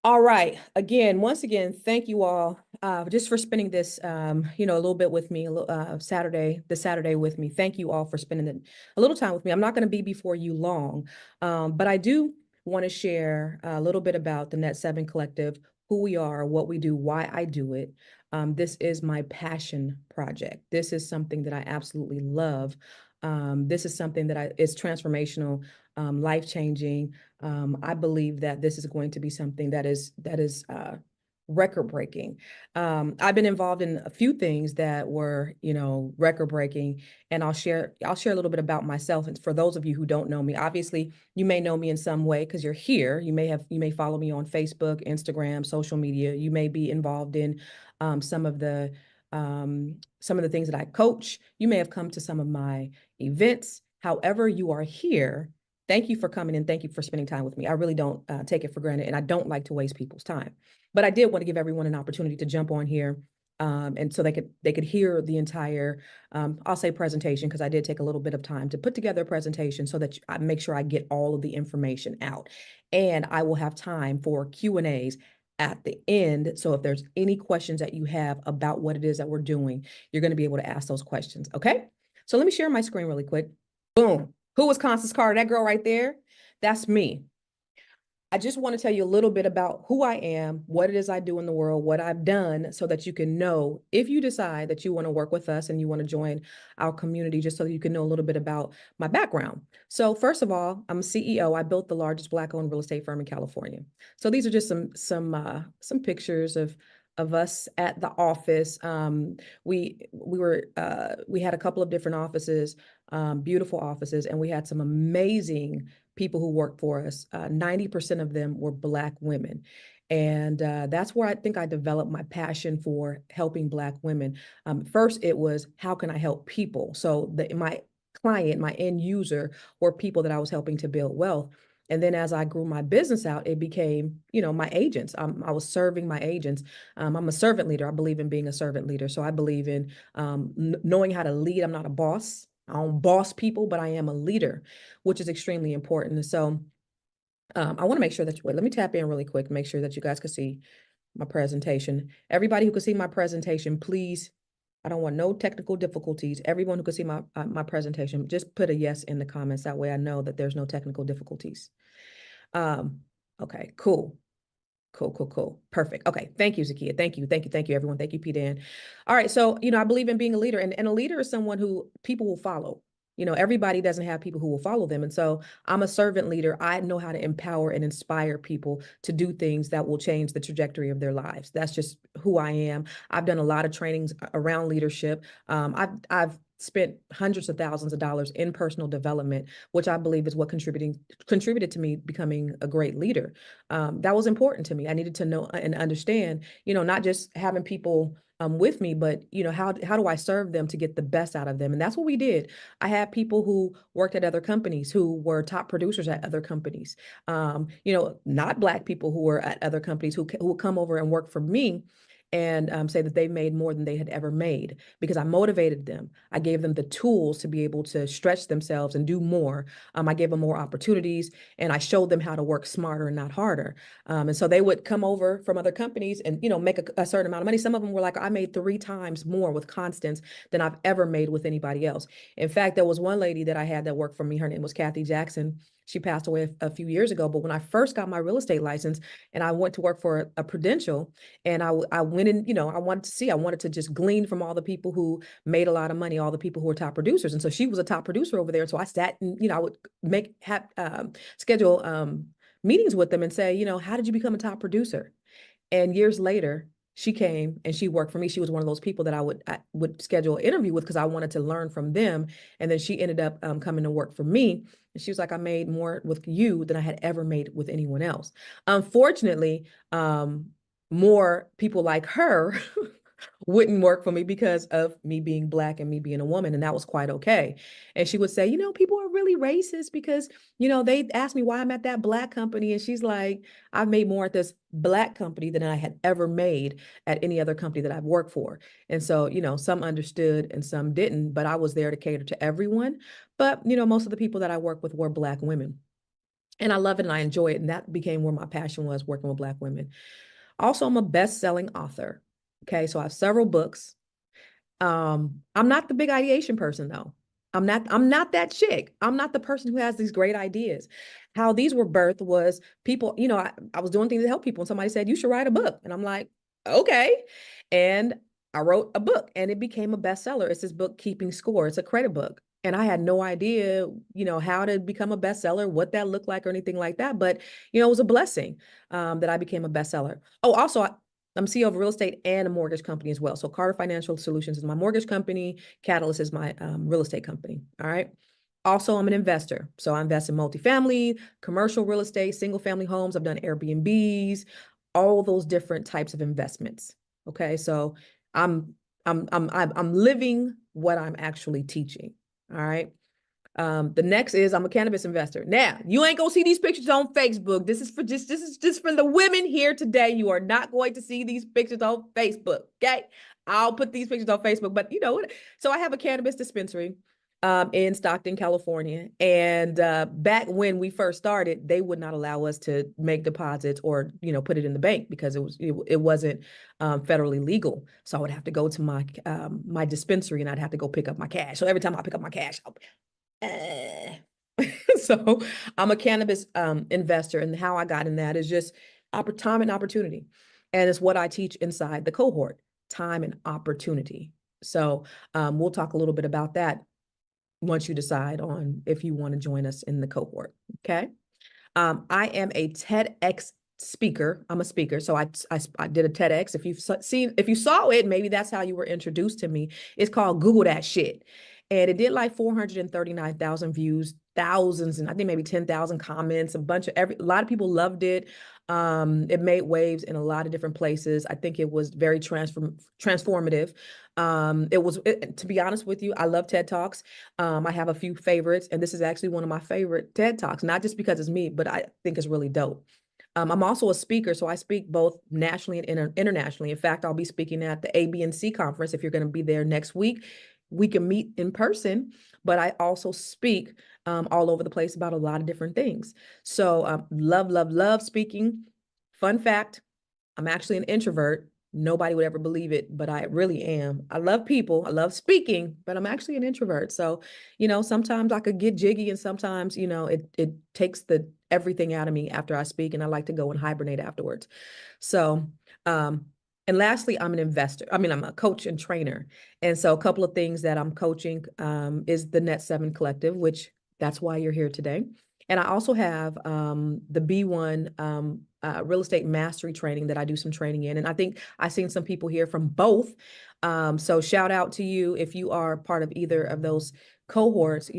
All right. Again, once again, thank you all just for spending this, a little bit with me, this Saturday with me. Thank you all for spending a little time with me. I'm not going to be before you long, but I do want to share a little bit about the Net 7 Collective, who we are, what we do, why I do it. This is my passion project. This is something that I absolutely love. This is something that is transformational, life-changing. I believe that this is going to be something that is record breaking. I've been involved in a few things that were, record breaking, and I'll share a little bit about myself. And for those of you who don't know me, obviously you may know me in some way because you're here. You may follow me on Facebook, Instagram, social media. You may be involved in um, some of the some of the things that I coach. You may have come to some of my events. However, you are here. Thank you for coming and thank you for spending time with me. I really don't take it for granted, and I don't like to waste people's time. But I did want to give everyone an opportunity to jump on here, and so they could hear the entire I'll say presentation, because I did take a little bit of time to put together a presentation so that I make sure I get all of the information out, and I will have time for Q&As at the end. So if there's any questions that you have about what it is that we're doing, you're going to be able to ask those questions. Okay. So let me share my screen really quick. Boom. Who was Constance Carter? That girl right there? That's me. I just want to tell you a little bit about who I am, what it is I do in the world, what I've done, so that you can know if you decide that you want to work with us and you want to join our community, just so you can know a little bit about my background. So first of all, I'm a CEO. I built the largest Black-owned real estate firm in California. So these are just some pictures of us at the office. We had a couple of different offices, beautiful offices, and we had some amazing people who worked for us. 90% of them were Black women. And that's where I think I developed my passion for helping Black women. First, it was, how can I help people? So my client, my end user, were people that I was helping to build wealth. And then as I grew my business out, it became, my agents. I was serving my agents. I'm a servant leader. I believe in being a servant leader. So I believe in knowing how to lead. I'm not a boss. I don't boss people, but I am a leader, which is extremely important. And so I want to make sure that wait, let me tap in really quick, make sure that you guys can see my presentation. Everybody who can see my presentation, please. I don't want no technical difficulties. Everyone who can see my presentation, just put a yes in the comments. That way I know that there's no technical difficulties. Um, okay, cool. Cool, cool, cool. Perfect. Okay. Thank you, Zakia. Thank you. Thank you. Thank you, everyone. Thank you, P. Dan. All right. So, I believe in being a leader, and a leader is someone who people will follow. Everybody doesn't have people who will follow them. And so I'm a servant leader. I know how to empower and inspire people to do things that will change the trajectory of their lives. That's just who I am. I've done a lot of trainings around leadership. I've spent hundreds of thousands of dollars in personal development, which I believe is what contributed to me becoming a great leader. That was important to me. I needed to know and understand, not just having people with me, but how do I serve them to get the best out of them? And that's what we did. I had people who worked at other companies who were top producers at other companies. Not Black people who were at other companies who would come over and work for me and say that they made more than they had ever made, because I motivated them. I gave them the tools to be able to stretch themselves and do more. I gave them more opportunities, and I showed them how to work smarter and not harder. And so they would come over from other companies and, make a certain amount of money. Some of them were like, I made 3 times more with Constance than I've ever made with anybody else. In fact, there was one lady that I had that worked for me. Her name was Kathy Jackson. She passed away a few years ago. But when I first got my real estate license and I went to work for a Prudential, and I went in, I wanted to just glean from all the people who made a lot of money, all the people who were top producers. And so she was a top producer over there. So I sat and, I would schedule meetings with them and say, how did you become a top producer? And years later, she came and she worked for me. She was one of those people that I would schedule an interview with because I wanted to learn from them. And then she ended up coming to work for me. And she was like, I made more with you than I had ever made with anyone else. Unfortunately, more people like her wouldn't work for me because of me being Black and me being a woman. And that was quite okay. And she would say, people are really racist because, they asked me why I'm at that Black company. And she's like, I've made more at this Black company than I had ever made at any other company that I've worked for. And so, some understood and some didn't, but I was there to cater to everyone. But, most of the people that I work with were Black women. And I love it and I enjoy it. And that became where my passion was, working with Black women. Also, I'm a best-selling author. Okay, so I have several books. I'm not the big ideation person though. I'm not that chick. I'm not the person who has these great ideas. How these were birthed was people, I was doing things to help people and somebody said, you should write a book. And I'm like, okay. And I wrote a book and it became a bestseller. It's this book, Keeping Score. It's a credit book. And I had no idea, how to become a bestseller, what that looked like or anything like that. But, it was a blessing that I became a bestseller. Oh, also, I'm CEO of a real estate and a mortgage company as well. So Carter Financial Solutions is my mortgage company. Catalyst is my real estate company. All right. Also, I'm an investor. So I invest in multifamily, commercial real estate, single family homes. I've done Airbnbs, all those different types of investments. Okay. So I'm I'm living what I'm actually teaching. All right. The next is I'm a cannabis investor. Now, you ain't gonna see these pictures on Facebook. This is just for the women here today. You are not going to see these pictures on Facebook. Okay. I'll put these pictures on Facebook, but you know what? So I have a cannabis dispensary in Stockton, California. And back when we first started, they would not allow us to make deposits or, put it in the bank because it wasn't federally legal. So I would have to go to my dispensary and I'd have to go pick up my cash. So every time I pick up my cash, so I'm a cannabis investor, and how I got in that is just time and opportunity, and it's what I teach inside the cohort: time and opportunity. So we'll talk a little bit about that once you decide on if you want to join us in the cohort. Okay. I am a TEDx speaker. I'm a speaker. So I did a TEDx. If you saw it, maybe that's how you were introduced to me. It's called Google That Shit. And it did like 439,000 views, thousands, and I think maybe 10,000 comments, a lot of people loved it. It made waves in a lot of different places. I think it was very transformative. To be honest with you, I love TED Talks. I have a few favorites, and this is actually one of my favorite TED Talks, not just because it's me, but I think it's really dope. I'm also a speaker, so I speak both nationally and internationally. In fact, I'll be speaking at the ABNC conference. If you're going to be there next week, we can meet in person, but I also speak all over the place about a lot of different things. So love, love, love speaking. Fun fact, I'm actually an introvert. Nobody would ever believe it, but I really am. I love people. I love speaking, but I'm actually an introvert. So, sometimes I could get jiggy and sometimes, it takes the everything out of me after I speak and I like to go and hibernate afterwards. So, and lastly, I'm an investor. I mean, I'm a coach and trainer. And so a couple of things that I'm coaching is the Net 7 Collective, which that's why you're here today. And I also have the B1 real estate mastery training that I do some training in. And I think I've seen some people here from both. So shout out to you if you are part of either of those cohorts.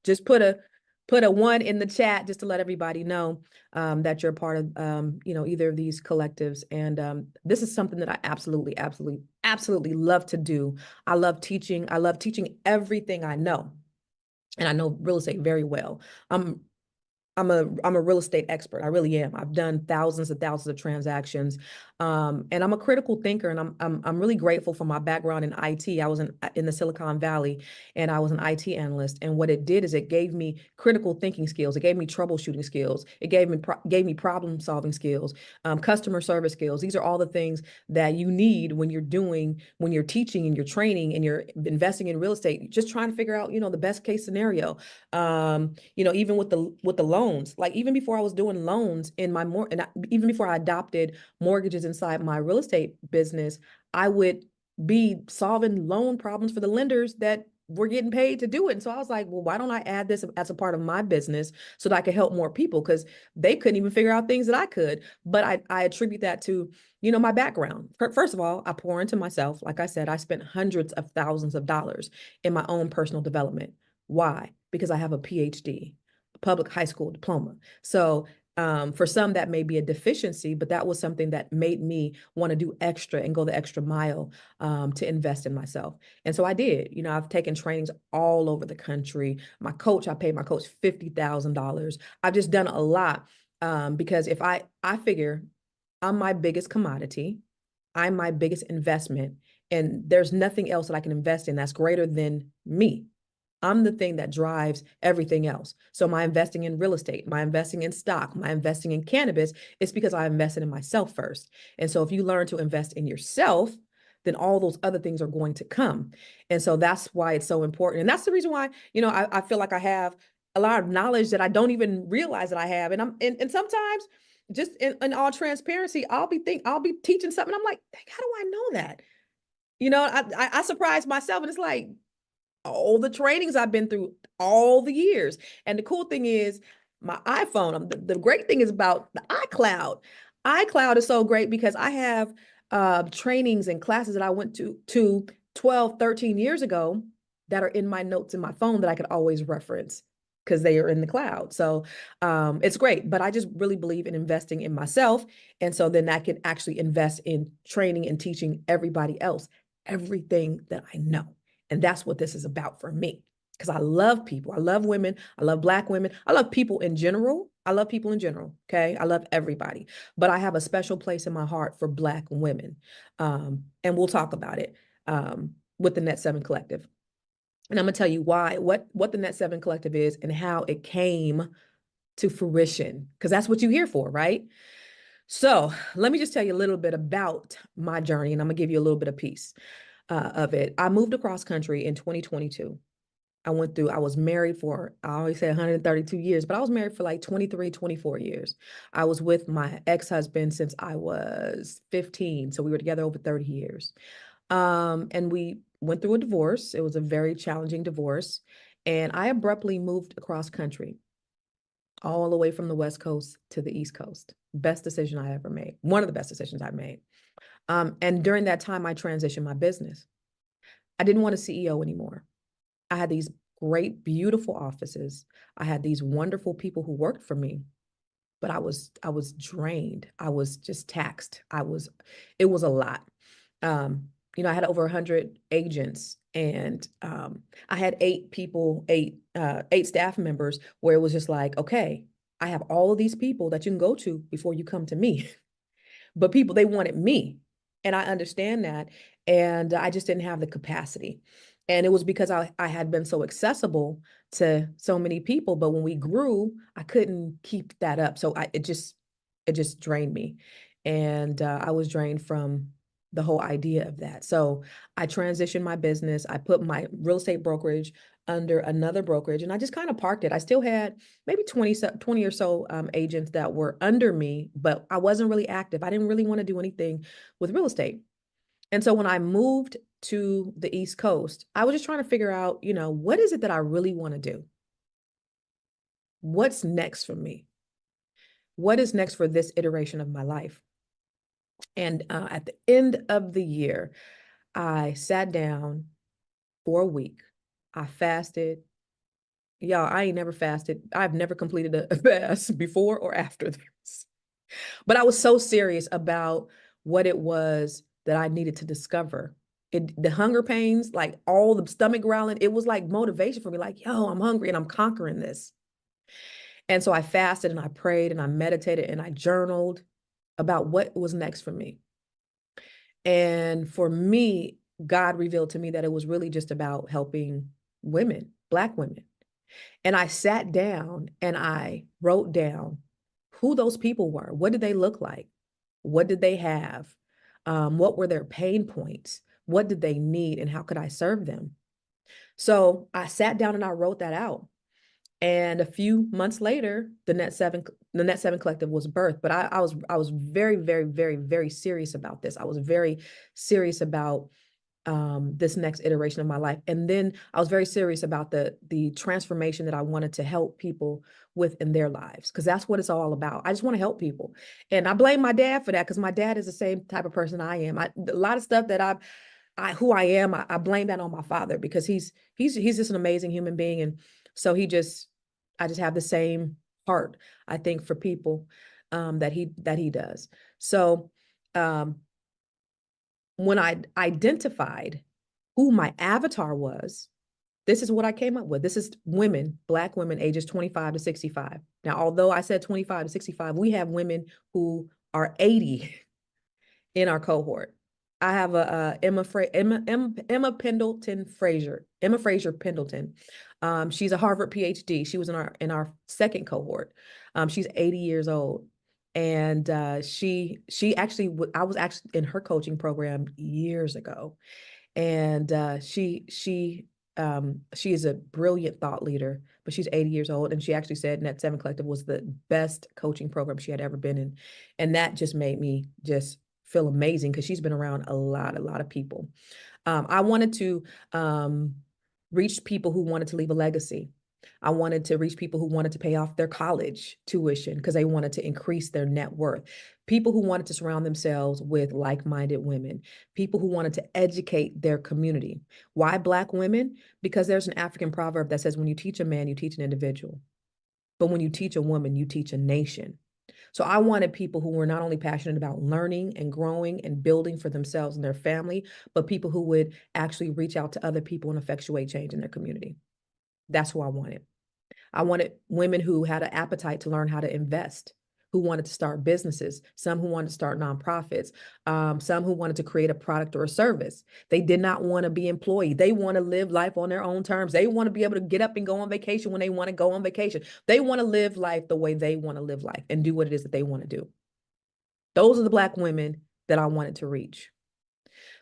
Just put a one in the chat just to let everybody know that you're part of either of these collectives. And this is something that I absolutely, absolutely, absolutely love to do. I love teaching. I love teaching everything I know. And I know real estate very well. I'm a real estate expert. I really am. I've done thousands and thousands of transactions, and I'm a critical thinker. And I'm really grateful for my background in IT. I was in the Silicon Valley, and I was an IT analyst. And what it did is it gave me critical thinking skills. It gave me troubleshooting skills. It gave me problem solving skills, customer service skills. These are all the things that you need when you're teaching and you're training and you're investing in real estate. Just trying to figure out the best case scenario. Even with the loans, like even before I was doing loans even before I adopted mortgages inside my real estate business, I would be solving loan problems for the lenders that were getting paid to do it. And so I was like, well, why don't I add this as a part of my business so that I could help more people? Because they couldn't even figure out things that I could. But I attribute that to, my background. First of all, I pour into myself. Like I said, I spent hundreds of thousands of dollars in my own personal development. Why? Because I have a PhD, a public high school diploma. So for some, that may be a deficiency, but that was something that made me want to do extra and go the extra mile to invest in myself. And so I did. I've taken trainings all over the country. I paid my coach $50,000. I've just done a lot because if I figure I'm my biggest commodity, I'm my biggest investment, and there's nothing else that I can invest in that's greater than me. I'm the thing that drives everything else. So my investing in real estate, my investing in stock, my investing in cannabis, it's because I invested in myself first. And so if you learn to invest in yourself, then all those other things are going to come. And so that's why it's so important. And that's the reason why, I feel like I have a lot of knowledge that I don't even realize that I have. And sometimes just in all transparency, I'll be teaching something. I'm like, how do I know that? I surprise myself, and it's like, all the trainings I've been through all the years. And the cool thing is my iPhone, the great thing is about the iCloud. iCloud is so great because I have trainings and classes that I went to 12, 13 years ago that are in my notes in my phone that I could always reference because they are in the cloud. So it's great, but I just really believe in investing in myself. And so then I can actually invest in training and teaching everybody else everything that I know. And that's what this is about for me. Because I love people. I love women. I love Black women. I love people in general. I love people in general. Okay. I love everybody. But I have a special place in my heart for Black women. And we'll talk about it with the Net 7 Collective. And I'm going to tell you why, what the Net 7 Collective is and how it came to fruition. Because that's what you're here for, right? So let me just tell you a little bit about my journey, and I'm going to give you a little bit of piece of it. I moved across country in 2022. I was married for, I always say 132 years, but I was married for like 23, 24 years. I was with my ex-husband since I was 15. So we were together over 30 years. And we went through a divorce. It was a very challenging divorce. And I abruptly moved across country, all the way from the West Coast to the East Coast. Best decision I ever made. One of the best decisions I made. And during that time, I transitioned my business. I didn't want a CEO anymore. I had these great, beautiful offices. I had these wonderful people who worked for me, but I was drained. I was just taxed. It was a lot. I had over 100 agents, and I had eight staff members where it was just like, okay, I have all of these people that you can go to before you come to me. But people, they wanted me. And I understand that. And I just didn't have the capacity. And it was because I had been so accessible to so many people. But when we grew, I couldn't keep that up. So it just drained me. And I was drained from the whole idea of that. So I transitioned my business. I put my real estate brokerage under another brokerage, and I just kind of parked it. I still had maybe 20 or so agents that were under me, but I wasn't really active. I didn't really want to do anything with real estate. And so when I moved to the East Coast, I was just trying to figure out, what is it that I really want to do? What's next for me? What is next for this iteration of my life? And at the end of the year, I sat down for a week. I fasted. Y'all, I ain't never fasted. I've never completed a fast before or after this. But I was so serious about what it was that I needed to discover. The hunger pains, like all the stomach growling, it was like motivation for me, like, yo, I'm hungry and I'm conquering this. And so I fasted and I prayed and I meditated and I journaled about what was next for me. And for me, God revealed to me that it was really just about helping women, Black women. And I sat down and I wrote down who those people were. What did they look like? What did they have? What were their pain points? What did they need? And how could I serve them? So I sat down and I wrote that out. And a few months later, the Net 7 Collective was birthed. But I was very, very, very, very serious about this. I was very serious about this next iteration of my life. And then I was very serious about the transformation that I wanted to help people with in their lives, because that's what it's all about. I just want to help people. And I blame my dad for that, because my dad is the same type of person I am. A lot of stuff that who I am, I blame that on my father, because he's just an amazing human being. And so I just have the same heart, I think, for people that he does. So when I identified who my avatar was, this is what I came up with. This is women, Black women, ages 25 to 65. Now, although I said 25 to 65, we have women who are 80 in our cohort. I have a Emma Pendleton Frazier, Emma Frazier Pendleton. She's a Harvard PhD. She was in our second cohort. She's 80 years old, and she actually I was actually in her coaching program years ago, and she is a brilliant thought leader, but she's 80 years old, and she actually said Net 7 Collective was the best coaching program she had ever been in. And that just made me just feel amazing because she's been around a lot of people. I wanted to reach people who wanted to leave a legacy. I wanted to reach people who wanted to pay off their college tuition because they wanted to increase their net worth. People who wanted to surround themselves with like-minded women. People who wanted to educate their community. Why Black women? Because there's an African proverb that says, when you teach a man, you teach an individual. But when you teach a woman, you teach a nation. So I wanted people who were not only passionate about learning and growing and building for themselves and their family, but people who would actually reach out to other people and effectuate change in their community. That's who I wanted. I wanted women who had an appetite to learn how to invest, who wanted to start businesses, some who wanted to start nonprofits, some who wanted to create a product or a service. They did not want to be employed. They want to live life on their own terms. They want to be able to get up and go on vacation when they want to go on vacation. They want to live life the way they want to live life and do what it is that they want to do. Those are the Black women that I wanted to reach.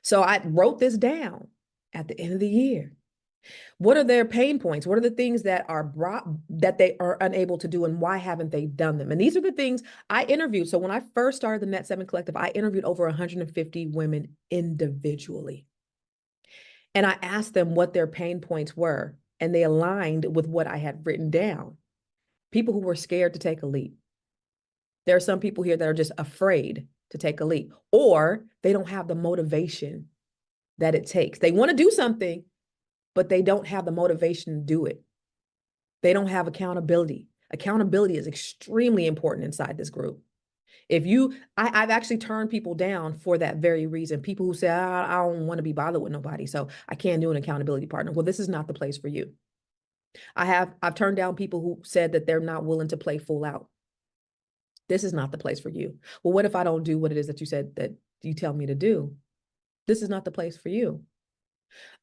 So I wrote this down at the end of the year. What are their pain points? What are the things that are brought that they are unable to do, and why haven't they done them? And these are the things I interviewed. So when I first started the Net 7 Collective, I interviewed over 150 women individually. And I asked them what their pain points were, and they aligned with what I had written down. People who were scared to take a leap. There are some people here that are just afraid to take a leap, or they don't have the motivation that it takes. They want to do something, but they don't have the motivation to do it. They don't have accountability. Accountability is extremely important inside this group. I've actually turned people down for that very reason. People who say, I don't want to be bothered with nobody, so I can't do an accountability partner. Well, this is not the place for you. I've turned down people who said that they're not willing to play full out. This is not the place for you. Well, what if I don't do what it is that you said that you tell me to do? This is not the place for you.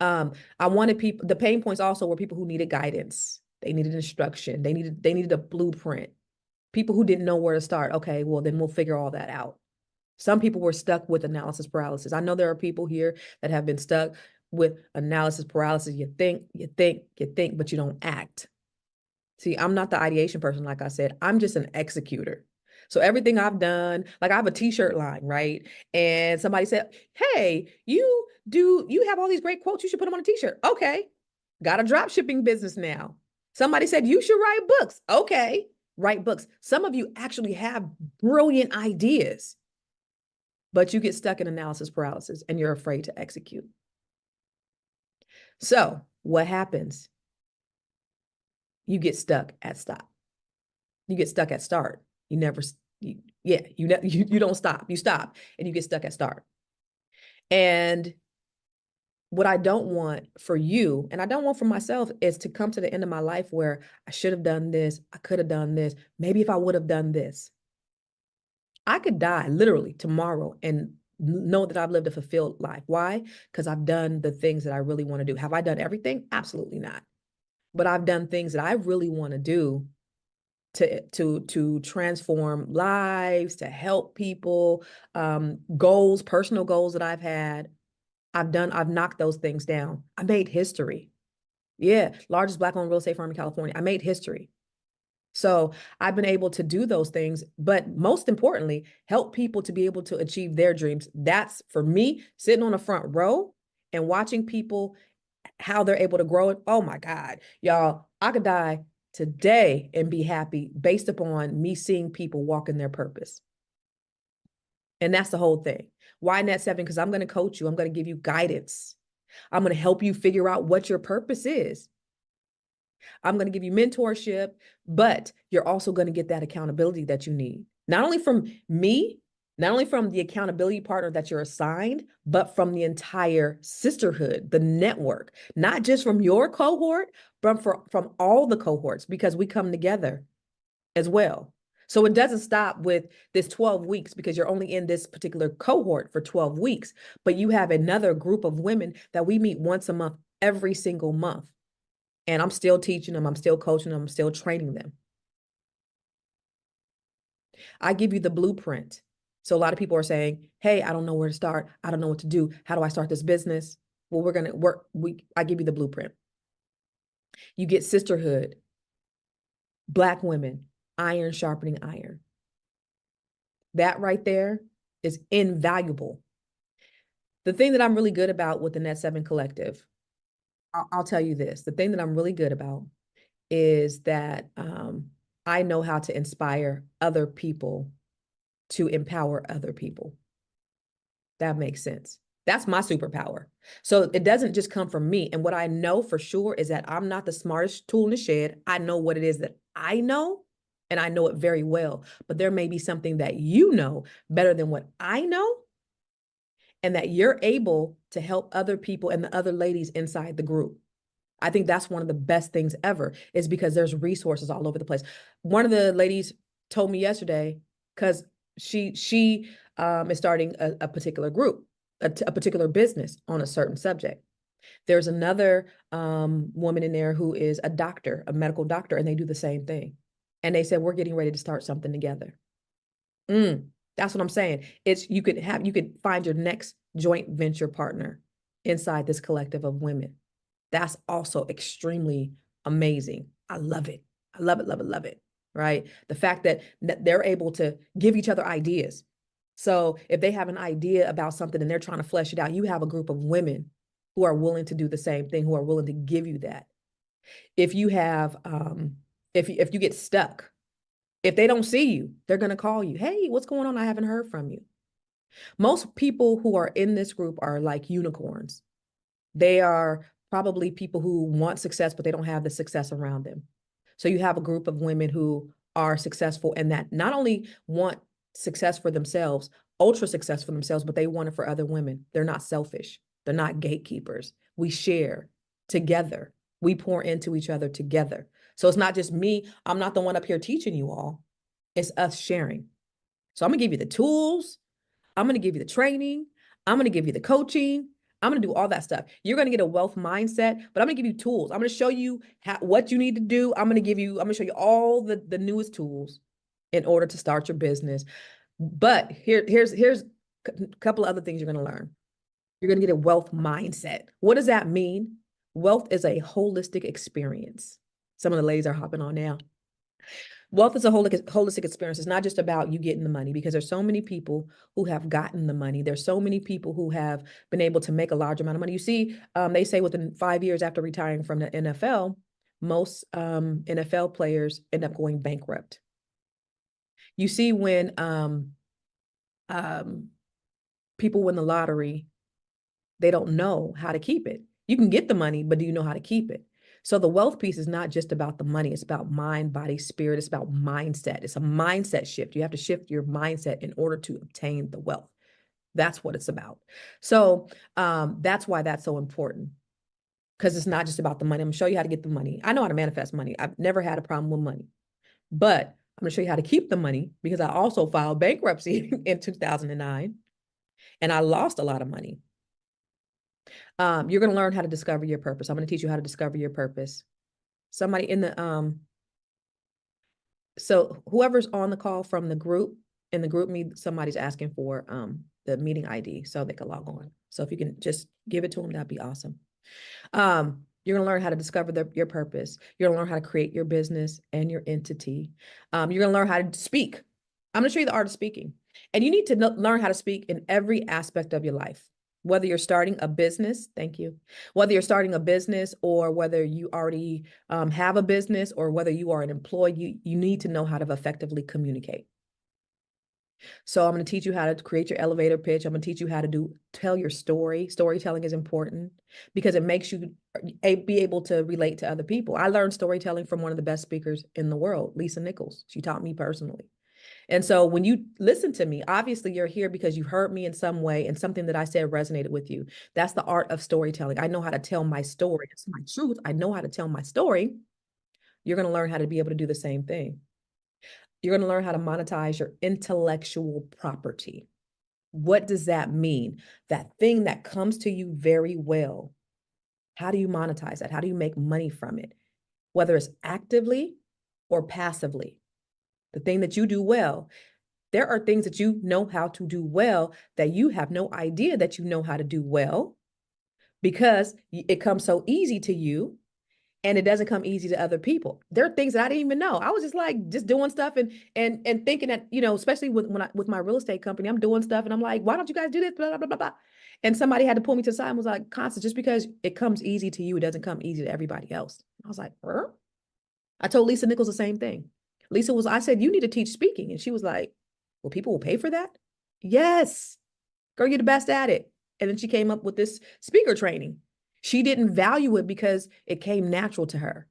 I wanted people, the pain points also were people who needed guidance. They needed instruction. They needed a blueprint. People who didn't know where to start. Okay, well, then we'll figure all that out. Some people were stuck with analysis paralysis. I know there are people here that have been stuck with analysis paralysis. You think, but you don't act. See, I'm not the ideation person, like I said. I'm just an executor. So everything I've done, like I have a t-shirt line, right? And somebody said, hey, you have all these great quotes. You should put them on a t-shirt. Okay. Got a drop shipping business now. Somebody said, you should write books. Okay. Write books. Some of you actually have brilliant ideas, but you get stuck in analysis paralysis and you're afraid to execute. So what happens? You get stuck at stop. You get stuck at start. You never, you don't stop. You stop and you get stuck at start. And what I don't want for you, and I don't want for myself, is to come to the end of my life where I should have done this, I could have done this, maybe if I would have done this. I could die literally tomorrow and know that I've lived a fulfilled life. Why? Because I've done the things that I really want to do. Have I done everything? Absolutely not. But I've done things that I really want to do to transform lives, to help people, goals, personal goals that I've had. I've knocked those things down. I made history. Yeah, largest Black-owned real estate firm in California. I made history. So I've been able to do those things, but most importantly, help people to be able to achieve their dreams. That's, for me, sitting on the front row and watching people, how they're able to grow it. Oh my God, y'all, I could die today and be happy based upon me seeing people walk in their purpose. And that's the whole thing. Why Net 7? Because I'm going to coach you. I'm going to give you guidance. I'm going to help you figure out what your purpose is. I'm going to give you mentorship, but you're also going to get that accountability that you need. Not only from me, not only from the accountability partner that you're assigned, but from the entire sisterhood, the network, not just from your cohort, but from all the cohorts, because we come together as well. So it doesn't stop with this 12 weeks because you're only in this particular cohort for 12 weeks, but you have another group of women that we meet once a month, every single month. And I'm still teaching them, I'm still coaching them, I'm still training them. I give you the blueprint. So a lot of people are saying, hey, I don't know where to start. I don't know what to do. How do I start this business? Well, we're going to work. I give you the blueprint. You get sisterhood, Black women, iron sharpening iron. That right there is invaluable. The thing that I'm really good about with the Net 7 Collective, I'll tell you this. The thing that I'm really good about is that I know how to inspire other people to empower other people. That makes sense. That's my superpower. So it doesn't just come from me. And what I know for sure is that I'm not the smartest tool in the shed. I know what it is that I know, and I know it very well. But there may be something that you know better than what I know, and that you're able to help other people and the other ladies inside the group. I think that's one of the best things ever, is because there's resources all over the place. One of the ladies told me yesterday, because she is starting a particular group, a particular business on a certain subject. There's another woman in there who is a doctor, a medical doctor, and they do the same thing. And they said, we're getting ready to start something together. That's what I'm saying. It's you could find your next joint venture partner inside this collective of women. That's also extremely amazing. I love it. I love it, love it, love it. Right? The fact that they're able to give each other ideas. So if they have an idea about something and they're trying to flesh it out, you have a group of women who are willing to do the same thing, who are willing to give you that. If you have, if you get stuck, if they don't see you, they're going to call you. Hey, what's going on? I haven't heard from you. Most people who are in this group are like unicorns. They are probably people who want success, but they don't have the success around them. So you have a group of women who are successful and that not only want success for themselves, ultra success for themselves, but they want it for other women. They're not selfish. They're not gatekeepers. We share together. We pour into each other together. So it's not just me. I'm not the one up here teaching you all. It's us sharing. So I'm going to give you the tools. I'm going to give you the training. I'm going to give you the coaching. I'm going to do all that stuff. You're going to get a wealth mindset, but I'm going to give you tools. I'm going to show you what you need to do. I'm going to show you all the newest tools in order to start your business. But here's a couple of other things you're going to learn. You're going to get a wealth mindset. What does that mean? Wealth is a holistic experience. Some of the ladies are hopping on now. Wealth is a holistic experience. It's not just about you getting the money, because there's so many people who have gotten the money. There's so many people who have been able to make a large amount of money. You see, they say within 5 years after retiring from the NFL, most NFL players end up going bankrupt. You see, when people win the lottery, they don't know how to keep it. You can get the money, but do you know how to keep it? So the wealth piece is not just about the money. It's about mind, body, spirit. It's about mindset. It's a mindset shift. You have to shift your mindset in order to obtain the wealth. That's what it's about. So that's why that's so important, because it's not just about the money. I'm going to show you how to get the money. I know how to manifest money. I've never had a problem with money, but I'm going to show you how to keep the money, because I also filed bankruptcy in 2009 and I lost a lot of money. You're going to learn how to discover your purpose. I'm going to teach you how to discover your purpose. Somebody in the, so whoever's on the call from the group, in the group meet, somebody's asking for the meeting ID so they can log on. So if you can just give it to them, that'd be awesome. You're going to learn how to discover your purpose. You're going to learn how to create your business and your entity. You're going to learn how to speak. I'm going to show you the art of speaking. And you need to learn how to speak in every aspect of your life. Whether you're starting a business, thank you. Whether you're starting a business, or whether you already have a business, or whether you are an employee, you need to know how to effectively communicate. So I'm going to teach you how to create your elevator pitch. I'm going to teach you how to tell your story. Storytelling is important because it makes you be able to relate to other people. I learned storytelling from one of the best speakers in the world, Lisa Nichols. She taught me personally. And so when you listen to me, obviously you're here because you heard me in some way and something that I said resonated with you. That's the art of storytelling. I know how to tell my story. It's my truth. I know how to tell my story. You're going to learn how to be able to do the same thing. You're going to learn how to monetize your intellectual property. What does that mean? That thing that comes to you very well. How do you monetize that? How do you make money from it? Whether it's actively or passively. The thing that you do well, there are things that you know how to do well that you have no idea that you know how to do well because it comes so easy to you and it doesn't come easy to other people. There are things that I didn't even know. I was just like just doing stuff and thinking that, especially with my real estate company, I'm doing stuff and I'm like, why don't you guys do this? Blah, blah, blah, blah, blah. And somebody had to pull me to the side and was like, Constance, just because it comes easy to you, it doesn't come easy to everybody else. I was like, I told Lisa Nichols the same thing. I said, you need to teach speaking. And she was like, well, people will pay for that? Yes. Girl, you're the best at it. And then she came up with this speaker training. She didn't value it because it came natural to her,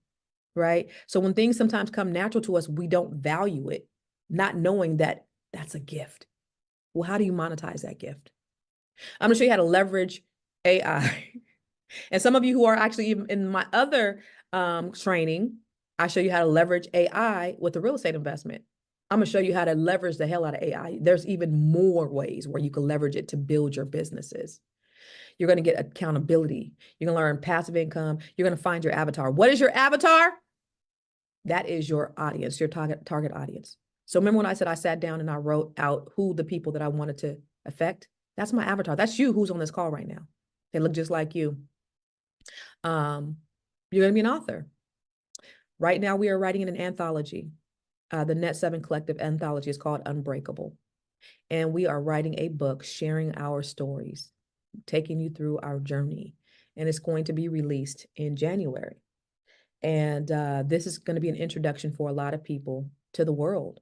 right? So when things sometimes come natural to us, we don't value it, not knowing that that's a gift. Well, how do you monetize that gift? I'm going to show you how to leverage AI. And some of you who are actually even in my other training, I show you how to leverage AI with the real estate investment. I'm going to show you how to leverage the hell out of AI. There's even more ways where you can leverage it to build your businesses. You're going to get accountability. You're going to learn passive income. You're going to find your avatar. What is your avatar? That is your audience, your target audience. So remember when I said I sat down and I wrote out who the people that I wanted to affect? That's my avatar. That's you who's on this call right now. They look just like you. You're going to be an author. Right now, we are writing an anthology. The Net 7 Collective anthology is called Unbreakable. And we are writing a book sharing our stories, taking you through our journey. And it's going to be released in January. And this is going to be an introduction for a lot of people to the world.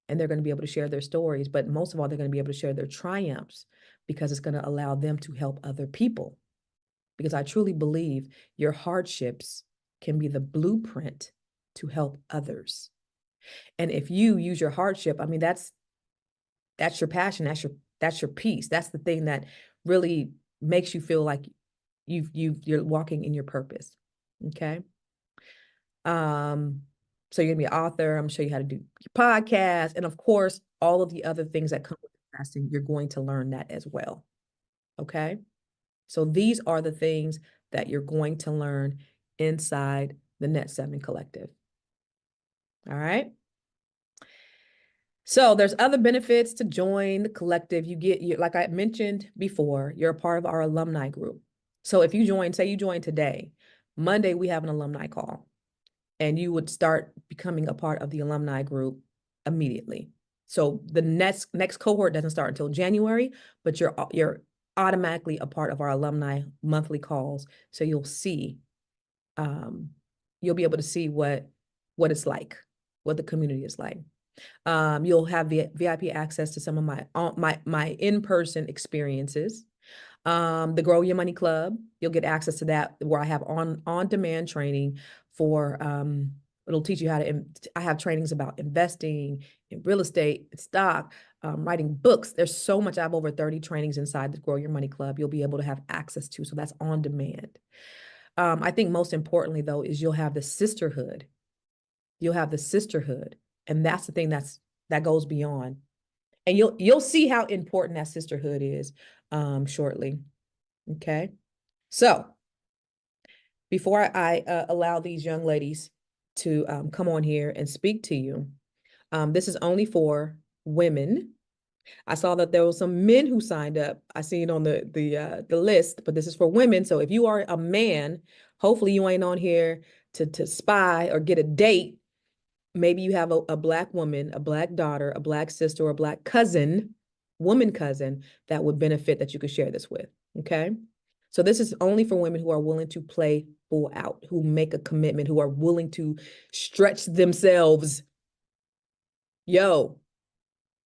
And they're going to be able to share their stories. But most of all, they're going to be able to share their triumphs because it's going to allow them to help other people. Because I truly believe your hardships can be the blueprint to help others. And if you use your hardship, I mean, that's your passion, that's your peace. That's the thing that really makes you feel like you're walking in your purpose. Okay. So you're gonna be an author. I'm gonna show you how to do your podcast, and of course, all of the other things that come with investing. You're going to learn that as well. Okay. So these are the things that you're going to learn inside the Net 7 Collective. All right. So there's other benefits to join the collective. Like I mentioned before, you're a part of our alumni group. So if you join, say you join today, Monday, we have an alumni call and you would start becoming a part of the alumni group immediately. So the next cohort doesn't start until January, but you're automatically a part of our alumni monthly calls. So you'll be able to see what it's like, what the community is like. You'll have VIP access to some of my in-person experiences. The Grow Your Money Club, you'll get access to that where I have on-demand training for, it'll teach you how to, I have trainings about investing in real estate, stock, writing books. There's so much. I have over 30 trainings inside the Grow Your Money Club you'll be able to have access to. So that's on demand. I think most importantly though, is you'll have the sisterhood. You'll have the sisterhood. And that's the thing that goes beyond. And you'll see how important that sisterhood is shortly. Okay. So before I allow these young ladies to come on here and speak to you, this is only for women. I saw that there was some men who signed up. I seen on the list, but this is for women. So if you are a man, hopefully you ain't on here to spy or get a date. Maybe you have a Black woman, a Black daughter, a Black sister, or a Black cousin, woman cousin that would benefit that you could share this with. Okay. So this is only for women who are willing to play full out, who make a commitment, who are willing to stretch themselves. Yo,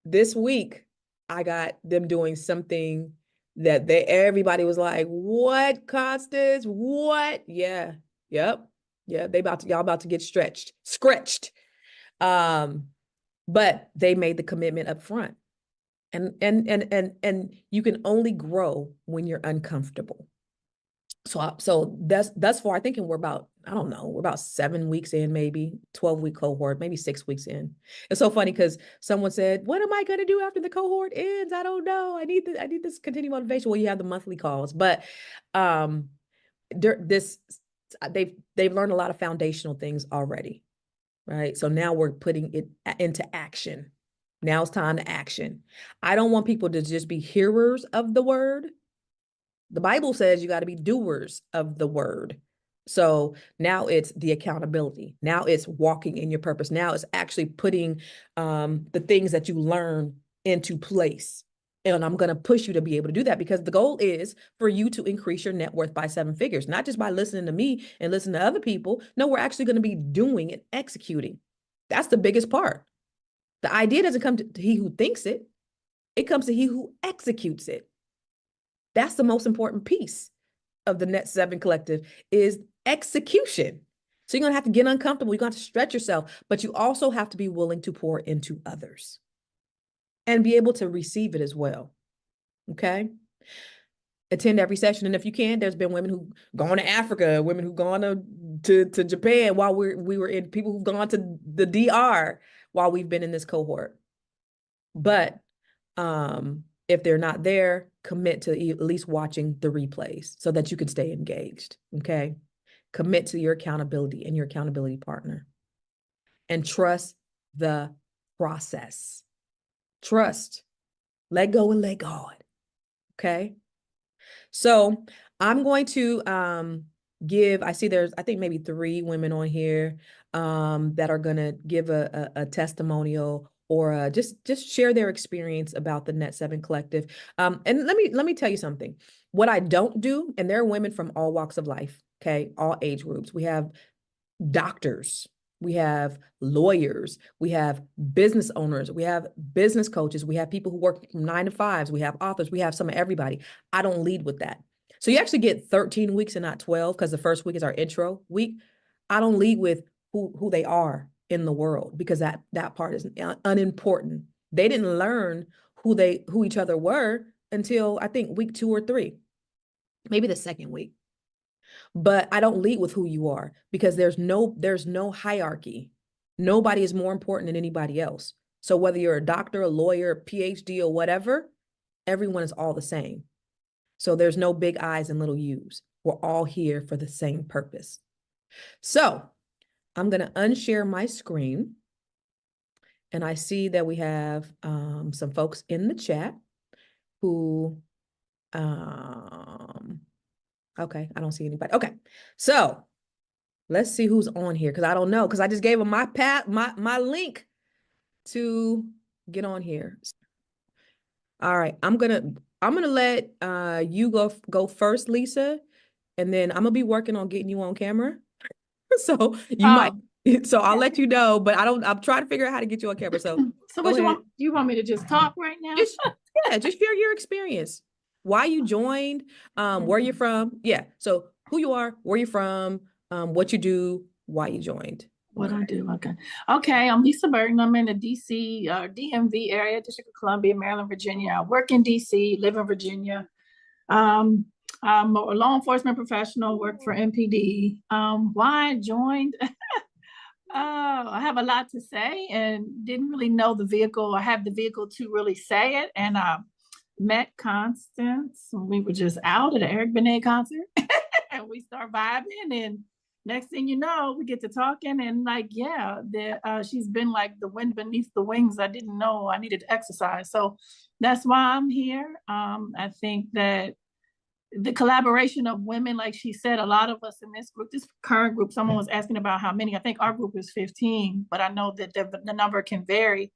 this week, I got them doing something that everybody was like, what, Constance? What? Yeah. Yep. Yeah. Y'all about to get scratched. But they made the commitment up front. And you can only grow when you're uncomfortable. So that's thus far, I think, and we're about, I don't know, we're about 7 weeks in, maybe 12-week cohort, maybe 6 weeks in. It's so funny because someone said, "What am I going to do after the cohort ends? I don't know. I need this continued motivation." Well, you have the monthly calls, but um, this they've learned a lot of foundational things already, right? So now we're putting it into action. Now it's time to action. I don't want people to just be hearers of the word. The Bible says you got to be doers of the word. So now it's the accountability. Now it's walking in your purpose. Now it's actually putting the things that you learn into place. And I'm going to push you to be able to do that, because the goal is for you to increase your net worth by 7 figures, not just by listening to me and listening to other people. No, we're actually going to be doing and executing. That's the biggest part. The idea doesn't come to he who thinks it. It comes to he who executes it. That's the most important piece of the Net 7 Collective, is execution. So you're going to have to get uncomfortable. You're going to have to stretch yourself, but you also have to be willing to pour into others and be able to receive it as well. Okay. Attend every session. And if you can, there's been women who've gone to Africa, women who've gone to Japan while we were in, people who've gone to the DR while we've been in this cohort. But if they're not there, commit to at least watching the replays so that you can stay engaged. Okay. Commit to your accountability and your accountability partner, and trust the process. Trust, let go and let God. Okay. So I'm going to I see there's, I think maybe 3 women on here that are going to give a testimonial, or just share their experience about the Net 7 Collective. And let me tell you something. What I don't do, and there are women from all walks of life, okay, all age groups. We have doctors, we have lawyers, we have business owners, we have business coaches, we have people who work from 9 to 5s, we have authors, we have some of everybody. I don't lead with that. So you actually get 13 weeks and not 12, because the first week is our intro week. I don't lead with who they are in the world, because that part is unimportant. They didn't learn who each other were until I think week 2 or 3, maybe the second week. But I don't lead with who you are, because there's no hierarchy. Nobody is more important than anybody else. So whether you're a doctor, a lawyer, PhD, or whatever, everyone is all the same. So there's no big I's and little U's. We're all here for the same purpose. So I'm going to unshare my screen. And I see that we have some folks in the chat who, okay, I don't see anybody. Okay, so let's see who's on here, because I don't know, because I just gave them my link to get on here. All right, I'm gonna let you go first, Lisa, and then I'm gonna be working on getting you on camera. So you might, so I'll let you know, but I'm trying to figure out how to get you on camera. So what you want me to just talk right now? Just share your experience, why you joined, where you're from. Yeah. So who you are, where you're from, what you do, why you joined. What I do. Okay. I'm Lisa Burton. I'm in the DC, DMV area, District of Columbia, Maryland, Virginia. I work in DC, live in Virginia. I'm a law enforcement professional, work for MPD. Why I joined? I have a lot to say and didn't really know the vehicle. I have the vehicle to really say it. And I met Constance. We were just out at an Eric Benet concert and we start vibing. And next thing you know, we get to talking, and like, yeah, she's been like the wind beneath the wings. I didn't know I needed to exercise. So that's why I'm here. I think that the collaboration of women, like she said, a lot of us in this group, this current group, someone was asking about how many. I think our group is 15, but I know that the number can vary.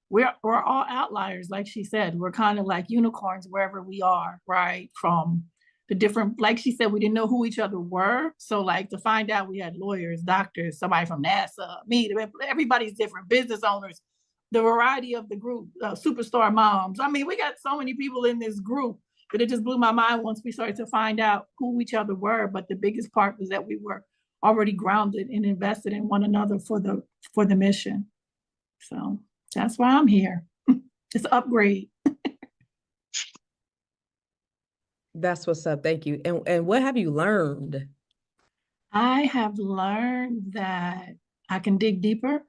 We're all outliers, like she said. We're kind of like unicorns wherever we are, right? From the different, like she said, we didn't know who each other were. So like to find out we had lawyers, doctors, somebody from NASA, me, everybody's different, business owners, the variety of the group, superstar moms. I mean, we got so many people in this group. But it just blew my mind once we started to find out who each other were. But the biggest part was that we were already grounded and invested in one another for the mission. So that's why I'm here. It's an upgrade. That's what's up. Thank you. And what have you learned? I have learned that I can dig deeper,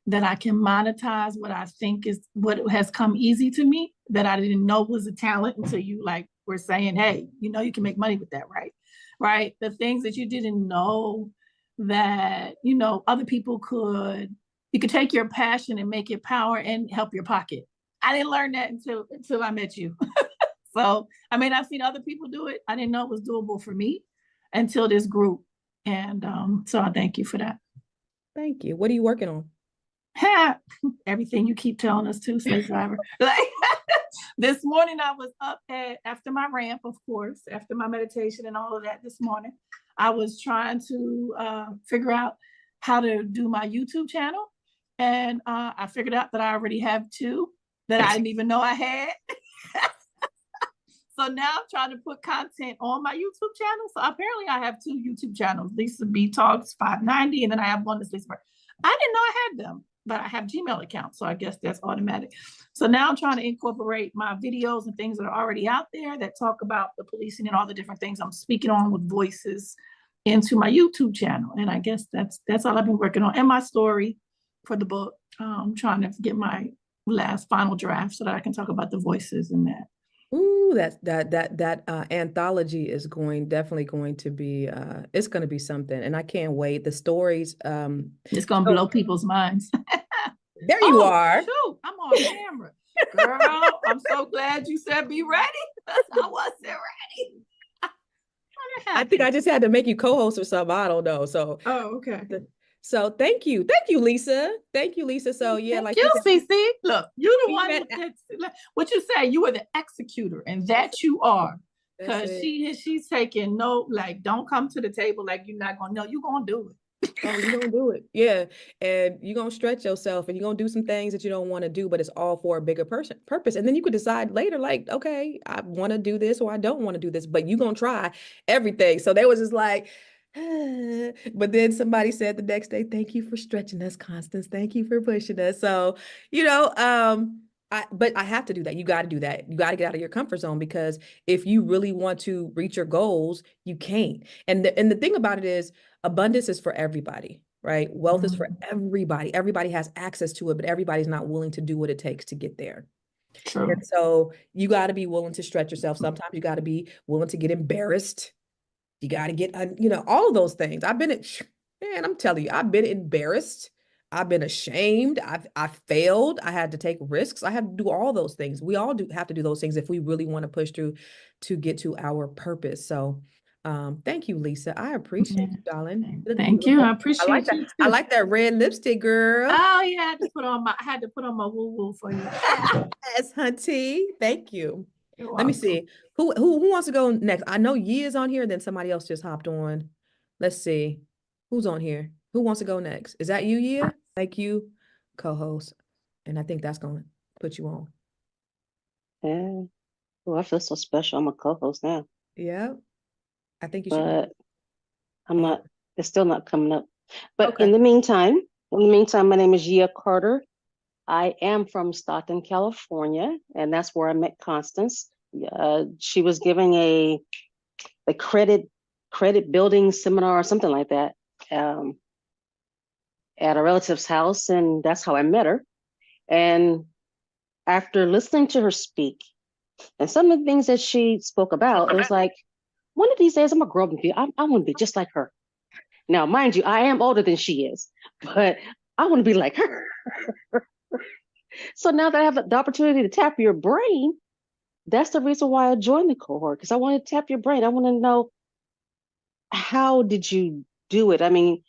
that I can monetize what I think is what has come easy to me that I didn't know was a talent until you like were saying, hey, you know, you can make money with that, right? Right. The things that you didn't know that, you know, other people could, you could take your passion and make it power and help your pocket. I didn't learn that until I met you. So, I mean, I've seen other people do it. I didn't know it was doable for me until this group. And so I thank you for that. Thank you. What are you working on? Everything you keep telling us to, slave driver. Like this morning, I was up after my ramp, of course, after my meditation and all of that this morning. I was trying to figure out how to do my YouTube channel. And I figured out that I already have two that I didn't even know I had. So now I'm trying to put content on my YouTube channel. So apparently I have two YouTube channels, Lisa B Talks 590, and then I have one that's Lisa. I didn't know I had them, but I have Gmail accounts. So I guess that's automatic. So now I'm trying to incorporate my videos and things that are already out there that talk about the policing and all the different things I'm speaking on with voices into my YouTube channel. And I guess that's all I've been working on. And my story for the book. I'm trying to get my last final draft so that I can talk about the voices in that. Ooh, that anthology is definitely going to be it's going to be something, and I can't wait. The stories, It's gonna so blow people's minds. there you Oh, are. shoot, I'm on camera. Girl, I'm so glad you said be ready. I wasn't ready. I think I just had to make you co-host or something. I don't know. So, Oh, okay. so thank you, Lisa. Thank you, Lisa. So yeah, Thank like you you, said, CC. Look, you the one even what you say, you were the executor, and that you are. that's Cause it. she's taking no, like, don't come to the table like you're not gonna know, you're gonna do it. Oh, you're gonna do it. Yeah. And you're gonna stretch yourself and you're gonna do some things that you don't want to do, but it's all for a bigger purpose. And then you could decide later, like, okay, I want to do this or I don't want to do this, but you're gonna try everything. So there was just like, but then somebody said the next day, thank you for stretching us, Constance. Thank you for pushing us. So, you know, but I have to do that. You got to do that. You got to get out of your comfort zone because if you really want to reach your goals, you can't. And the thing about it is abundance is for everybody, right? Wealth is for everybody. Everybody has access to it, but everybody's not willing to do what it takes to get there. True. And so you got to be willing to stretch yourself. Sometimes you got to be willing to get embarrassed. You got to get, all of those things. Man, I'm telling you, I've been embarrassed. I've been ashamed. I failed. I had to take risks. I had to do all those things. We all do have to do those things if we really want to push through to get to our purpose. So, thank you, Lisa. I appreciate Yeah. you, darling. You look Thank you. I beautiful. I like appreciate that. you I too. like that red lipstick, girl. Oh yeah, I had to put on my woo woo for you. Yes, hunty. Thank you. You're Let me welcome. see. Who wants to go next? I know Yi is on here, then somebody else just hopped on. Let's see. Who's on here? Who wants to go next? Is that you, Yi? Thank you, co-host. And I think that's gonna put you on. Yeah. Oh, I feel so special. I'm a co-host now, Yeah. I think you should be but I'm on. not, it's still not coming up. But Okay. in the meantime, my name is Gia Carter. I am from Stockton, California, and that's where I met Constance. She was giving a credit building seminar or something like that um, at a relative's house, and that's how I met her. And after listening to her speak and some of the things that she spoke about, it was like, one of these days I'm gonna grow up and I want to be just like her. Now, mind you, I am older than she is, but I want to be like her. So now that I have the opportunity to tap your brain, that's the reason why I joined the cohort, because I want to tap your brain. I want to know, how did you do it? I mean,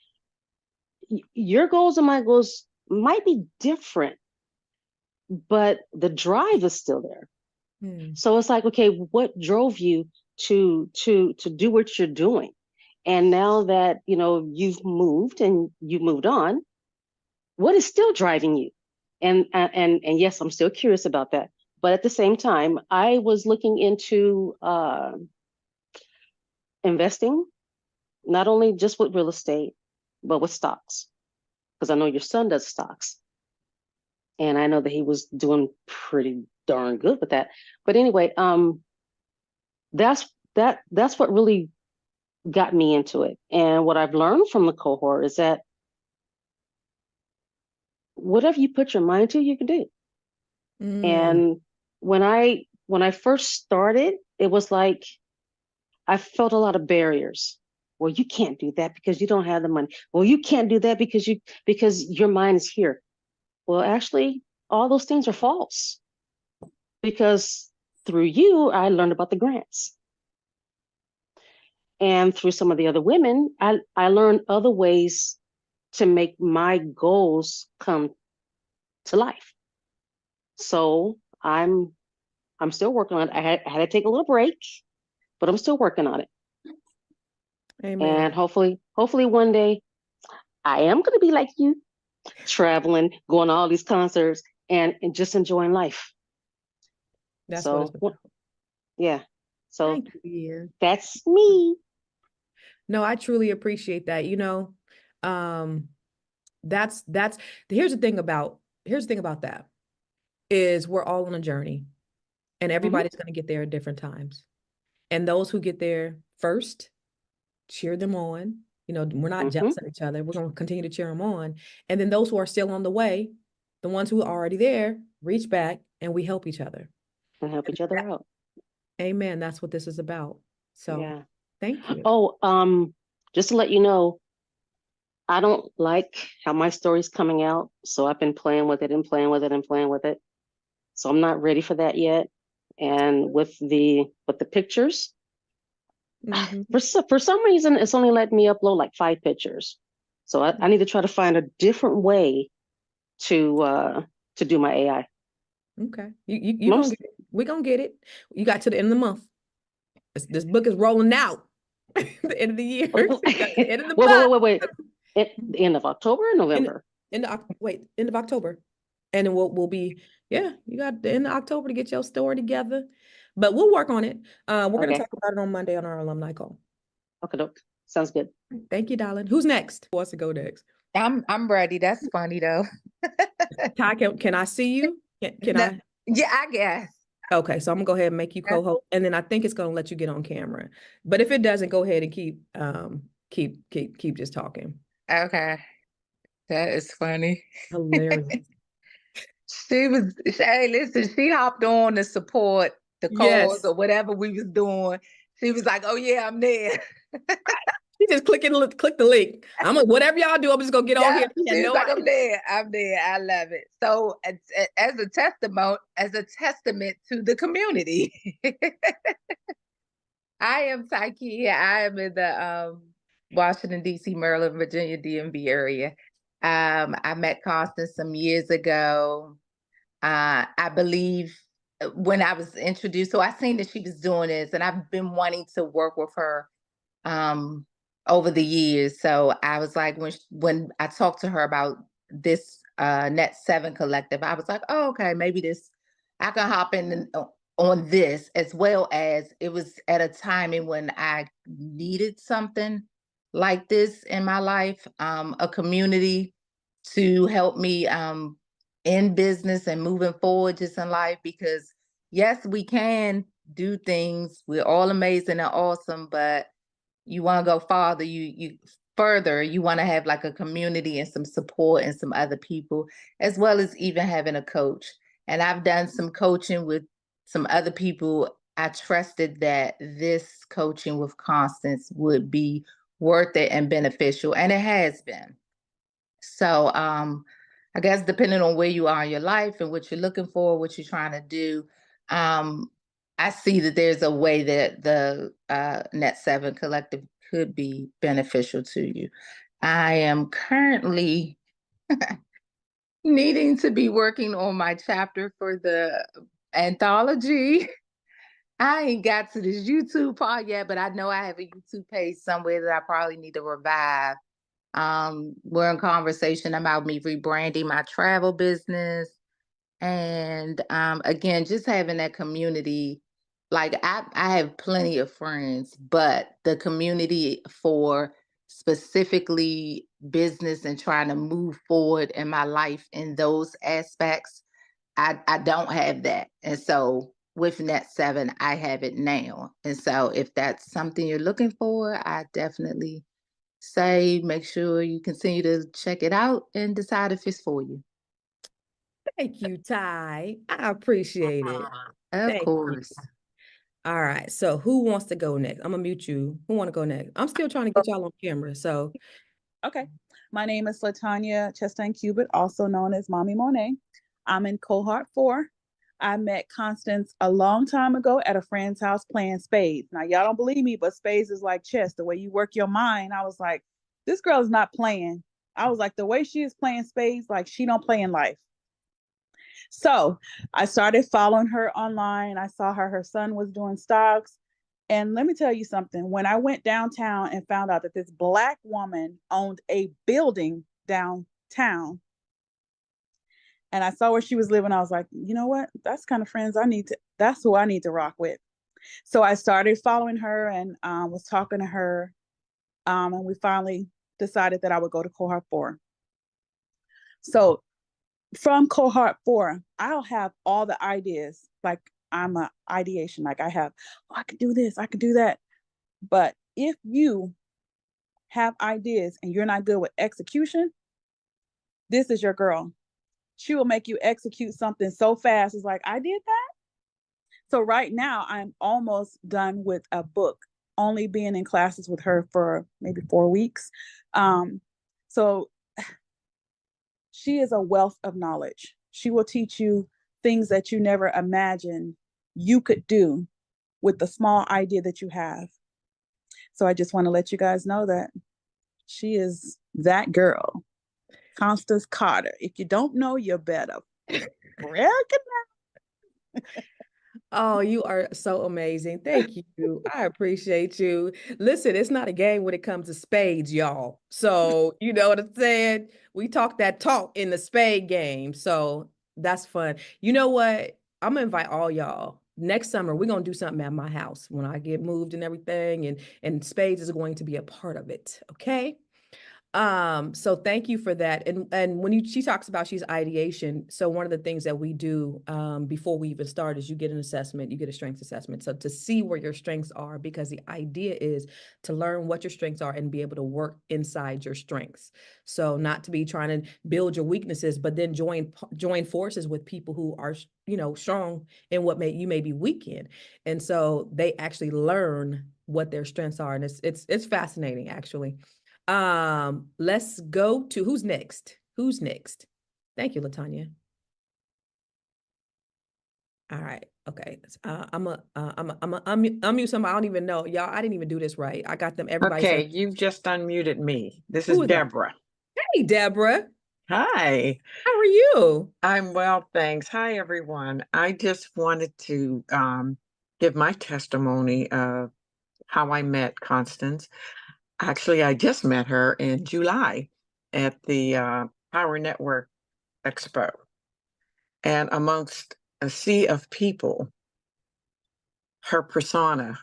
your goals and my goals might be different, but the drive is still there. Hmm. So it's like, okay, what drove you to do what you're doing? And now that you've moved and you moved on, what is still driving you? And yes, I'm still curious about that. But at the same time, I was looking into investing, not only just with real estate, but with stocks, because I know your son does stocks, and I know that he was doing pretty darn good with that. But anyway, that's what really got me into it. And what I've learned from the cohort is that whatever you put your mind to, you can do. Mm, And when I first started, it was like I felt a lot of barriers. Well, you can't do that because you don't have the money. Well, you can't do that because your mind is here. Well, actually, all those things are false because through you, I learned about the grants. And through some of the other women, I learned other ways to make my goals come to life. So I'm still working on it. I had to take a little break, but I'm still working on it. amen. And hopefully one day I am going to be like you, traveling, going to all these concerts, and just enjoying life. That's what it's So about. yeah, so Thank you, dear. that's me. No, I truly appreciate that. Um, that's here's the thing about that is we're all on a journey and Hmm. everybody's going to get there at different times. And those who get there first, cheer them on. We're not Hmm. jealous of each other. We're going to continue to cheer them on. And then those who are still on the way, the ones who are already there, reach back and we help each other. And help And each other out. amen. That's what this is about. So Yeah. thank you. Oh, just to let you know, I don't like how my story's coming out, so I've been playing with it and playing with it and playing with it. So I'm not ready for that yet. And with the pictures, Hmm. for some reason, it's only letting me upload like 5 pictures. So I need to try to find a different way to do my AI. Okay. You gonna Most get it. We're gonna get it. You got to the end of the month. This book is rolling out. The end of the year. wait, You got to the end of the wait, month. wait, wait. At the end of October or In, November? end of October. And then we'll be, yeah, you got the end of October to get your story together. But we'll work on it. We're gonna Okay. talk about it on Monday on our alumni call. Okay, doke. Sounds good. Thank you, darling. Who's next? Who wants to go next? I'm ready. That's funny though. Ty, can I see you? Can No, I? yeah, I guess. Okay, so I'm gonna go ahead and make you co-host, and then I think it's gonna let you get on camera. But if it doesn't, go ahead and keep just talking. Okay. That is funny. Hilarious. Hey, listen, she hopped on to support the cause Yes. or whatever we was doing. She was like, oh yeah, I'm there. She just click the link. Whatever y'all do, I'm just gonna get on Yeah, here. She had she was no like, I'm idea. there. I'm there. I love it. So as a testament to the community. I am Tyke. I am in the Washington, D.C., Maryland, Virginia, DMV area. I met Constance some years ago. I believe when I was introduced, so I seen that she was doing this, and I've been wanting to work with her um, over the years. So I was like, when I talked to her about this Net 7 collective, I was like, oh, okay, maybe this I can hop in on this, as well as it was at a time in when I needed something like this in my life, a community to help me in business and moving forward just in life, because yes, we can do things. We're all amazing and awesome, but you want to go farther, you want to have like a community and some support and some other people, as well as even having a coach. And I've done some coaching with some other people. I trusted that this coaching with Constance would be worth it and beneficial, and it has been. So I guess depending on where you are in your life and what you're looking for, what you're trying to do, I see that there's a way that the Net 7 Collective could be beneficial to you. I am currently needing to be working on my chapter for the anthology. I ain't got to this YouTube part yet, but I know I have a YouTube page somewhere that I probably need to revive. We're in conversation about me rebranding my travel business. And again, just having that community. Like I have plenty of friends, but the community for specifically business and trying to move forward in my life in those aspects, I don't have that. And so with Net 7, I have it now. And so if that's something you're looking for, I definitely say make sure you continue to check it out and decide if it's for you. Thank you, Ty. I appreciate it. Of Thank you. course. All right. So who wants to go next? I'm gonna mute you. Who want to go next? I'm still trying to get y'all on camera. So Okay. My name is LaTanya Chastain Cubitt, also known as Mommy Monet. I'm in cohort 4. I met Constance a long time ago at a friend's house playing spades. Now, y'all don't believe me, but spades is like chess. The way you work your mind, I was like, this girl is not playing. I was like, the way she is playing spades, like she don't play in life. So I started following her online. I saw her son was doing stocks. And let me tell you something. When I went downtown and found out that this Black woman owned a building downtown, and I saw where she was living, I was like, you know what? That's kind of friends that's who I need to rock with. So I started following her and was talking to her. And we finally decided that I would go to cohort 4. So from cohort 4, I'll have all the ideas. Like I'm a ideation. Like I have, oh, I could do this, I could do that. But if you have ideas and you're not good with execution, this is your girl. She will make you execute something so fast. It's like, I did that. So right now I'm almost done with a book, only being in classes with her for maybe 4 weeks. So she is a wealth of knowledge. She will teach you things that you never imagined you could do with the small idea that you have. So I just want to let you guys know that she is that girl, Constance Carter. If you don't know, you better recognize. oh, you are so amazing. Thank you. I appreciate you. Listen, it's not a game when it comes to spades, y'all. So, you know what I'm saying? We talk that talk in the spade game. So that's fun. You know what? I'm gonna invite all y'all. Next summer, we're gonna do something at my house when I get moved and everything, and spades is going to be a part of it. Okay. So thank you for that. And when she talks about she's ideation, so one of the things that we do before we even start is you get an assessment, you get a strengths assessment. So to see where your strengths are, because the idea is to learn what your strengths are and be able to work inside your strengths. So not to be trying to build your weaknesses, but then join forces with people who are, you know, strong in what you may be weak in. And so they actually learn what their strengths are. And it's fascinating, actually. Let's go to who's next? Who's next? Thank you, LaTanya. All right. Okay. I'm a unmute somebody. I don't even know. Y'all, I didn't even do this right. I got them. Everybody Okay, said, you've just unmuted me. This is who is that? Deborah. Hey, Deborah. Hi, How are you? I'm well, thanks. Hi, everyone. I just wanted to give my testimony of how I met Constance. Actually, I just met her in July at the Power Network Expo. And amongst a sea of people, her persona,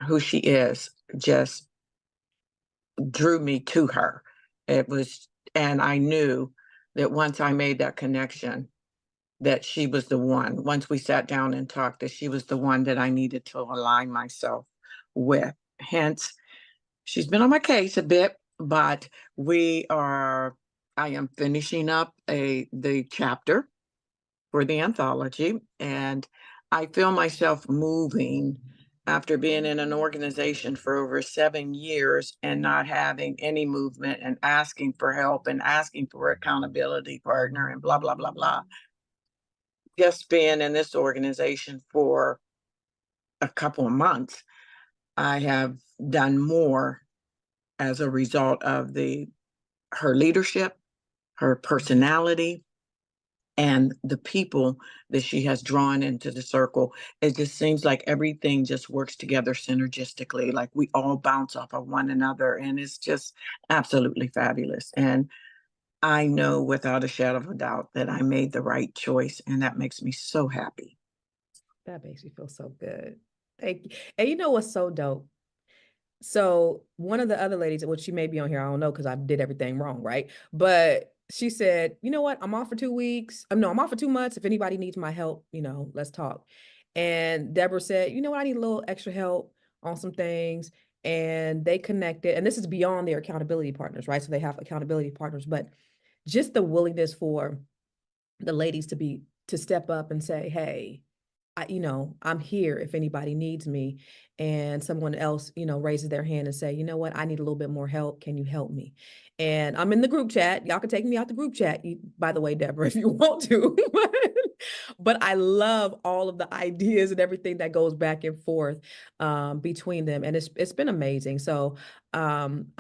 who she is, just drew me to her. It was, and I knew that once I made that connection, that she was the one. Once we sat down and talked, that she was the one that I needed to align myself with. Hence, she's been on my case a bit, but I am finishing up the chapter for the anthology, and I feel myself moving after being in an organization for over 7 years and not having any movement and asking for help and asking for accountability partner and blah, blah, blah, blah. Just being in this organization for a couple of months, I have done more as a result of her leadership, her personality, and the people that she has drawn into the circle. It just seems like everything just works together synergistically, like we all bounce off of one another, and it's just absolutely fabulous. And I know without a shadow of a doubt that I made the right choice, and that makes me so happy. That makes me feel so good. Thank you. And you know what's so dope? So one of the other ladies, which she may be on here, I don't know, because I did everything wrong, right? But she said, you know what? I'm off for 2 weeks. No, I'm off for 2 months. If anybody needs my help, you know, let's talk. And Deborah said, you know what, I need a little extra help on some things. And they connected. And this is beyond their accountability partners, right? So they have accountability partners, but just the willingness for the ladies to step up and say, hey, I'm here if anybody needs me. And someone else, raises their hand and say, you know what, I need a little bit more help. Can you help me? And I'm in the group chat. Y'all can take me out the group chat, by the way, Deborah, if you want to. But I love all of the ideas and everything that goes back and forth between them. And it's been amazing. So I'm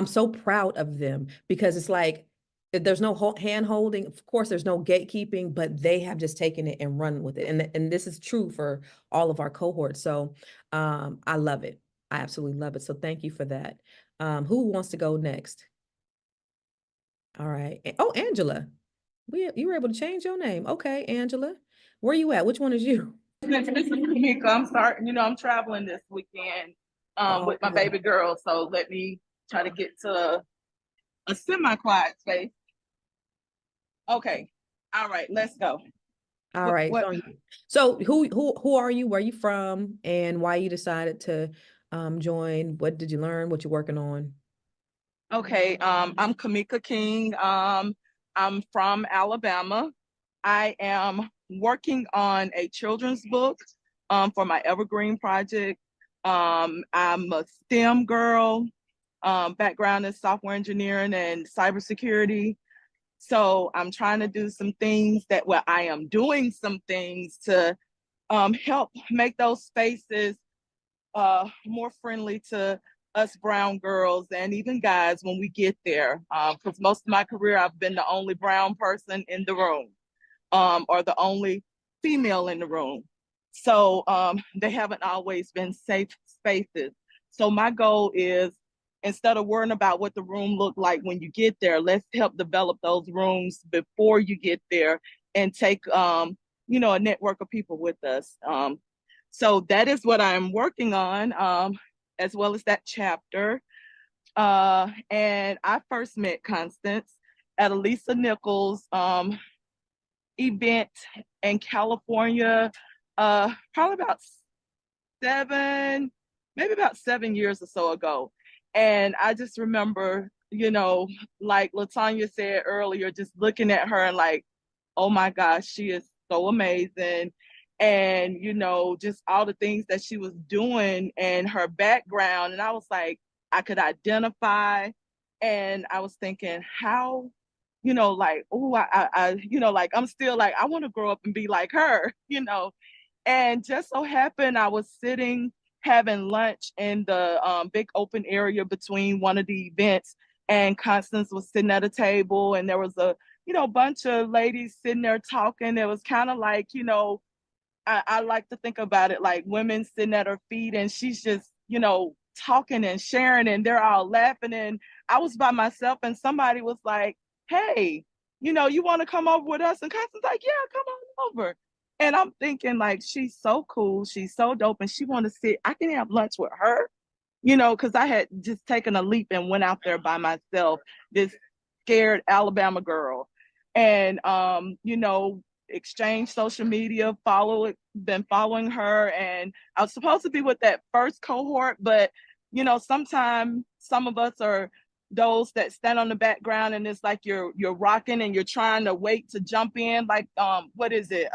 so proud of them, because it's like, there's no hand holding. Of course, there's no gatekeeping, but they have just taken it and run with it. And this is true for all of our cohorts. So I love it. I absolutely love it. So thank you for that. Who wants to go next? All right. Oh, Angela. You were able to change your name. Okay, Angela. Where you at? Which one is you? This is Tamika. I'm starting, I'm traveling this weekend with my baby girl. So let me try to get to a semi-quiet space. Okay. All right, let's go. All right. So who are you? Where are you from? And why you decided to join? What did you learn? What you working on? Okay, I'm Kamika King. I'm from Alabama. I am working on a children's book for my Evergreen project. I'm a STEM girl, background in software engineering and cybersecurity. So I'm trying to do some things I am doing some things to help make those spaces more friendly to us brown girls and even guys when we get there. Because most of my career, I've been the only brown person in the room, or the only female in the room. So they haven't always been safe spaces. So my goal is, instead of worrying about what the room looked like when you get there, let's help develop those rooms before you get there and take, a network of people with us. So that is what I'm working on, as well as that chapter. And I first met Constance at a Lisa Nichols event in California, probably about 7 years or so ago. And I just remember, like LaTanya said earlier, just looking at her and like, oh my gosh, she is so amazing. And, just all the things that she was doing and her background. And I was like, I could identify. And I was thinking, how, like, oh, like, I'm still like, I want to grow up and be like her, And just so happened, I was sitting having lunch in the big open area between one of the events, and Constance was sitting at a table, and there was a bunch of ladies sitting there talking. It was kind of like, I like to think about it like women sitting at her feet, and she's just, talking and sharing, and they're all laughing. And I was by myself, and somebody was like, hey, you want to come over with us? And Constance's like, yeah, come on over. And I'm thinking, like, she's so cool, she's so dope, and she want to sit, I can have lunch with her, because I had just taken a leap and went out there by myself, this scared Alabama girl. And exchange social media, been following her. And I was supposed to be with that first cohort, but sometimes some of us are those that stand on the background, and it's like you're rocking and you're trying to wait to jump in, like what is it,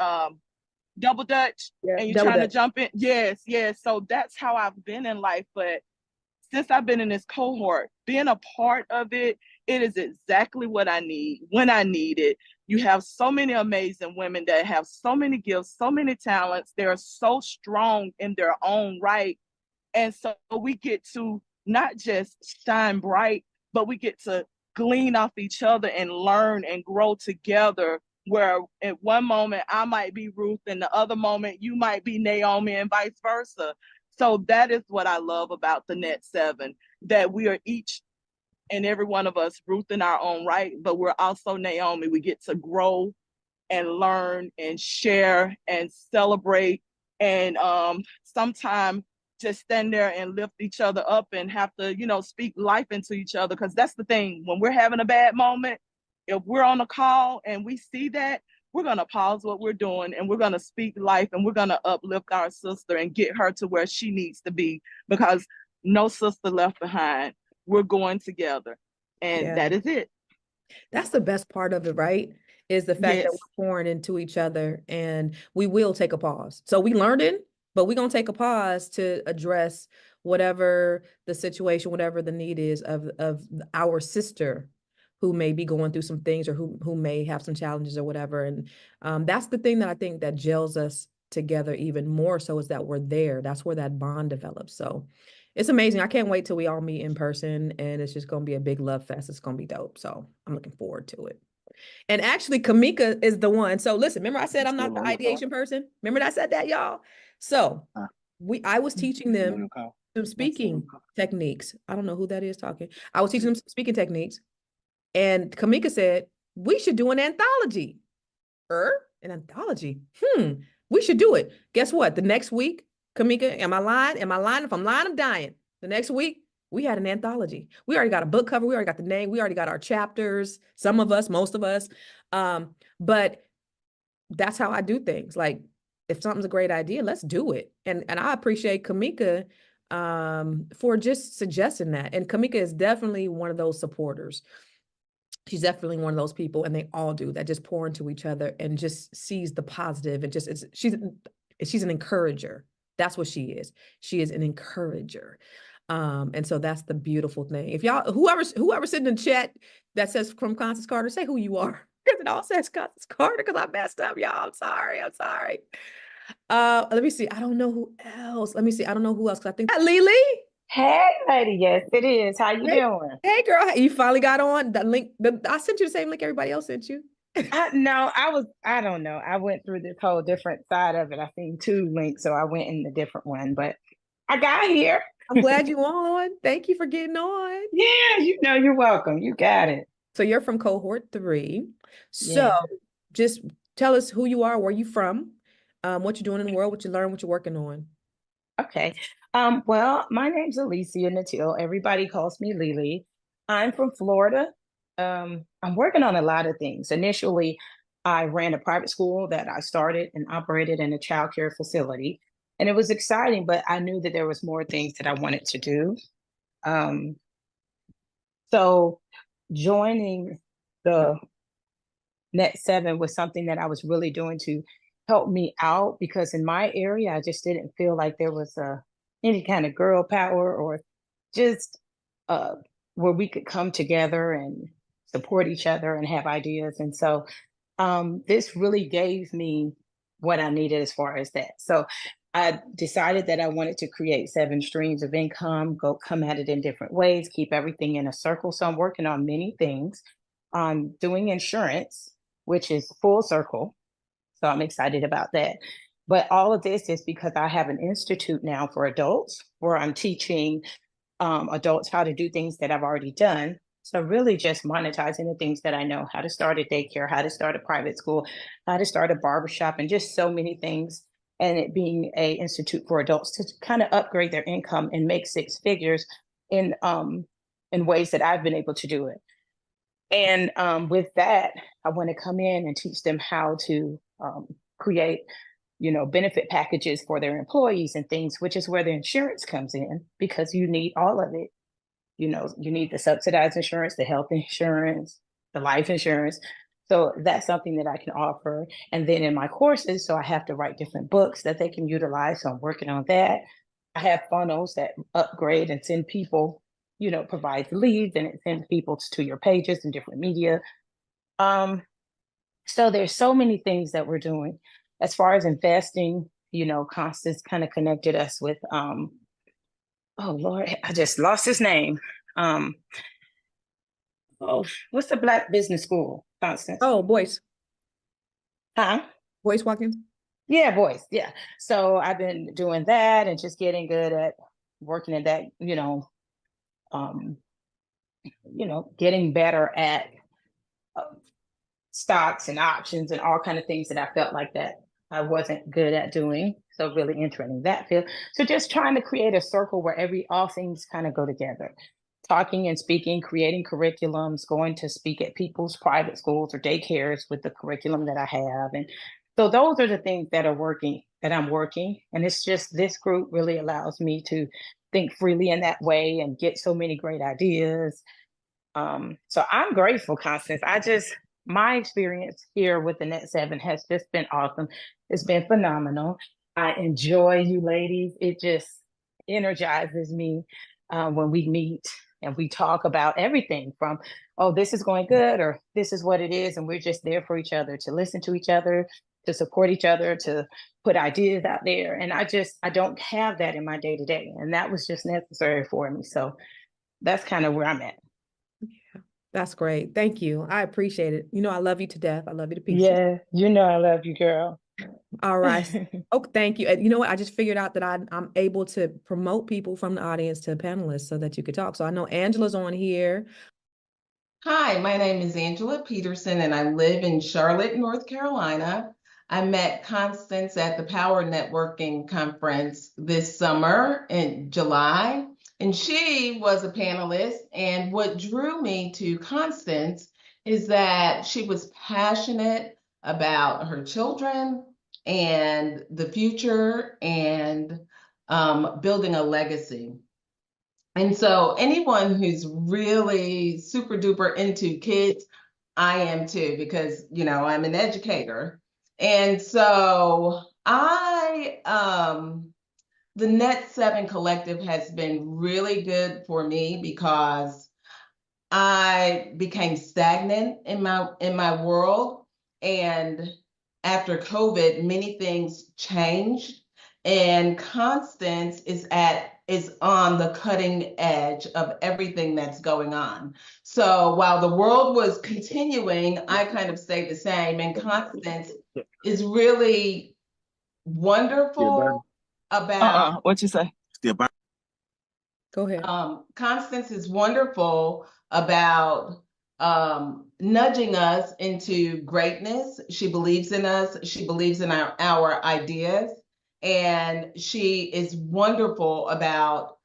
double dutch, Yeah, and you're trying to jump in. Yes. So that's how I've been in life. But since I've been in this cohort, being a part of it, it is exactly what I need when I need it. You have so many amazing women that have so many gifts, so many talents. They're so strong in their own right. And so we get to not just shine bright, but we get to glean off each other and learn and grow together. Where at one moment I might be Ruth, and the other moment you might be Naomi, and vice versa. So that is what I love about the Net 7, that we are each and every one of us Ruth in our own right, but we're also Naomi. We get to grow and learn and share and celebrate, and sometimes just stand there and lift each other up and have to, speak life into each other. Because that's the thing, when we're having a bad moment, if we're on a call and we see that, we're going to pause what we're doing and we're going to speak life and we're going to uplift our sister and get her to where she needs to be, because no sister left behind. We're going together. And Yeah. that is it. That's the best part of it, right? Is the fact that Yes. we're pouring into each other, and we will take a pause. So we learned it, but we're going to take a pause to address whatever the situation, whatever the need is of our sister who may be going through some things, or who may have some challenges or whatever. And that's the thing that I think that gels us together even more so, is that we're there. That's where that bond develops. So it's amazing. I can't wait till we all meet in person, and it's just going to be a big love fest. It's going to be dope. So I'm looking forward to it. And actually, Kamika is the one. So listen, remember I said I'm not the ideation person? Remember that I said that, y'all? So I was teaching them some speaking techniques. I don't know who that is talking. I was teaching them some speaking techniques. And Kamika said, we should do an anthology. An anthology? We should do it. Guess what? The next week, Kamika, am I lying? Am I lying? If I'm lying, I'm dying. The next week, we had an anthology. We already got a book cover. We already got the name. We already got our chapters. Some of us, most of us. But that's how I do things. Like, if something's a great idea, let's do it. And I appreciate Kamika for just suggesting that. And Kamika is definitely one of those supporters. She's definitely one of those people, and they all do, that just pour into each other and just sees the positive, and just she's an encourager. That's what she is. She is an encourager. And so that's the beautiful thing. If y'all, whoever's sitting in the chat that says from Constance Carter, say who you are, because it all says Constance Carter, because I messed up, y'all. I'm sorry. Let me see. I don't know who else. Let me see. I don't know who else, because I think that Lily. Hey, lady. Yes, it is. How you doing? Hey, girl. You finally got on the link. I sent you the same link everybody else sent you. No, I don't know. I went through this whole different side of it. I seen 2 links, so I went in a different one, but I got here. I'm glad you on. Thank you for getting on. Yeah, you're welcome. You got it. So you're from cohort 3. So just tell us who you are, where you from, what you're doing in the world, what you learn, what you're working on. Okay. Well, my name's Alicia Natil. Everybody calls me Lily. I'm from Florida. I'm working on a lot of things. Initially, I ran a private school that I started and operated in a child care facility. And it was exciting, but I knew that there was more things that I wanted to do. So joining the Net 7 was something that I was really doing to help me out, because in my area, I just didn't feel like there was any kind of girl power, or just where we could come together and support each other and have ideas. And so this really gave me what I needed as far as that. So I decided that I wanted to create 7 streams of income, come at it in different ways, keep everything in a circle. So I'm working on many things. I'm doing insurance, which is full circle. So I'm excited about that. But all of this is because I have an institute now for adults, where I'm teaching adults how to do things that I've already done. So really just monetizing the things that I know: how to start a daycare, how to start a private school, how to start a barbershop, and just so many things. And it being a institute for adults to kind of upgrade their income and make 6 figures in ways that I've been able to do it. And with that, I want to come in and teach them how to create, benefit packages for their employees and things, which is where the insurance comes in, because you need all of it. You need the subsidized insurance, the health insurance, the life insurance. So that's something that I can offer. And then in my courses, so I have to write different books that they can utilize. So I'm working on that. I have funnels that upgrade and send people, provides leads, and it sends people to your pages and different media. So there's so many things that we're doing. As far as investing, Constance kind of connected us with, oh Lord, I just lost his name. What's the Black business school, Constance? Oh, Boyce. Huh? Boyce Watkins. Yeah, Boyce. Yeah. So I've been doing that and just getting good at working in that, getting better at stocks and options and all kind of things that I felt like that I wasn't good at doing. So really entering that field. So just trying to create a circle where all things kind of go together. talking and speaking, creating curriculums, going to speak at people's private schools or daycares with the curriculum that I have. And so those are the things that are working, that I'm working. And it's just this group really allows me to think freely in that way and get so many great ideas. So I'm grateful, Constance. My experience here with the Net 7 has just been awesome. It's been phenomenal. I enjoy you ladies. It just energizes me when we meet and we talk about everything from, oh, this is going good, or this is what it is. And we're just there for each other, to listen to each other, to support each other, to put ideas out there. And I don't have that in my day to day. And that was just necessary for me. So that's kind of where I'm at. That's great. Thank you. I appreciate it. You know, I love you to death. I love you to pieces. Yeah, you know I love you, girl. All right. Oh, thank you. And you know what? I just figured out that I'm able to promote people from the audience to panelists so that you could talk. So I know Angela's on here. Hi, my name is Angela Peterson, and I live in Charlotte, North Carolina. I met Constance at the Power Networking Conference this summer in July, and she was a panelist. And what drew me to Constance is that she was passionate about her children and the future and building a legacy. And so anyone who's really super duper into kids, I am too, because, you know, I'm an educator. And so the Net 7 Collective has been really good for me because I became stagnant in my world. And after COVID, many things changed. And Constance is on the cutting edge of everything that's going on. So while the world was continuing, I kind of stayed the same. And Constance is really wonderful about What you say? Go ahead. Constance is wonderful about nudging us into greatness. She believes in us. She believes in our ideas. And she is wonderful about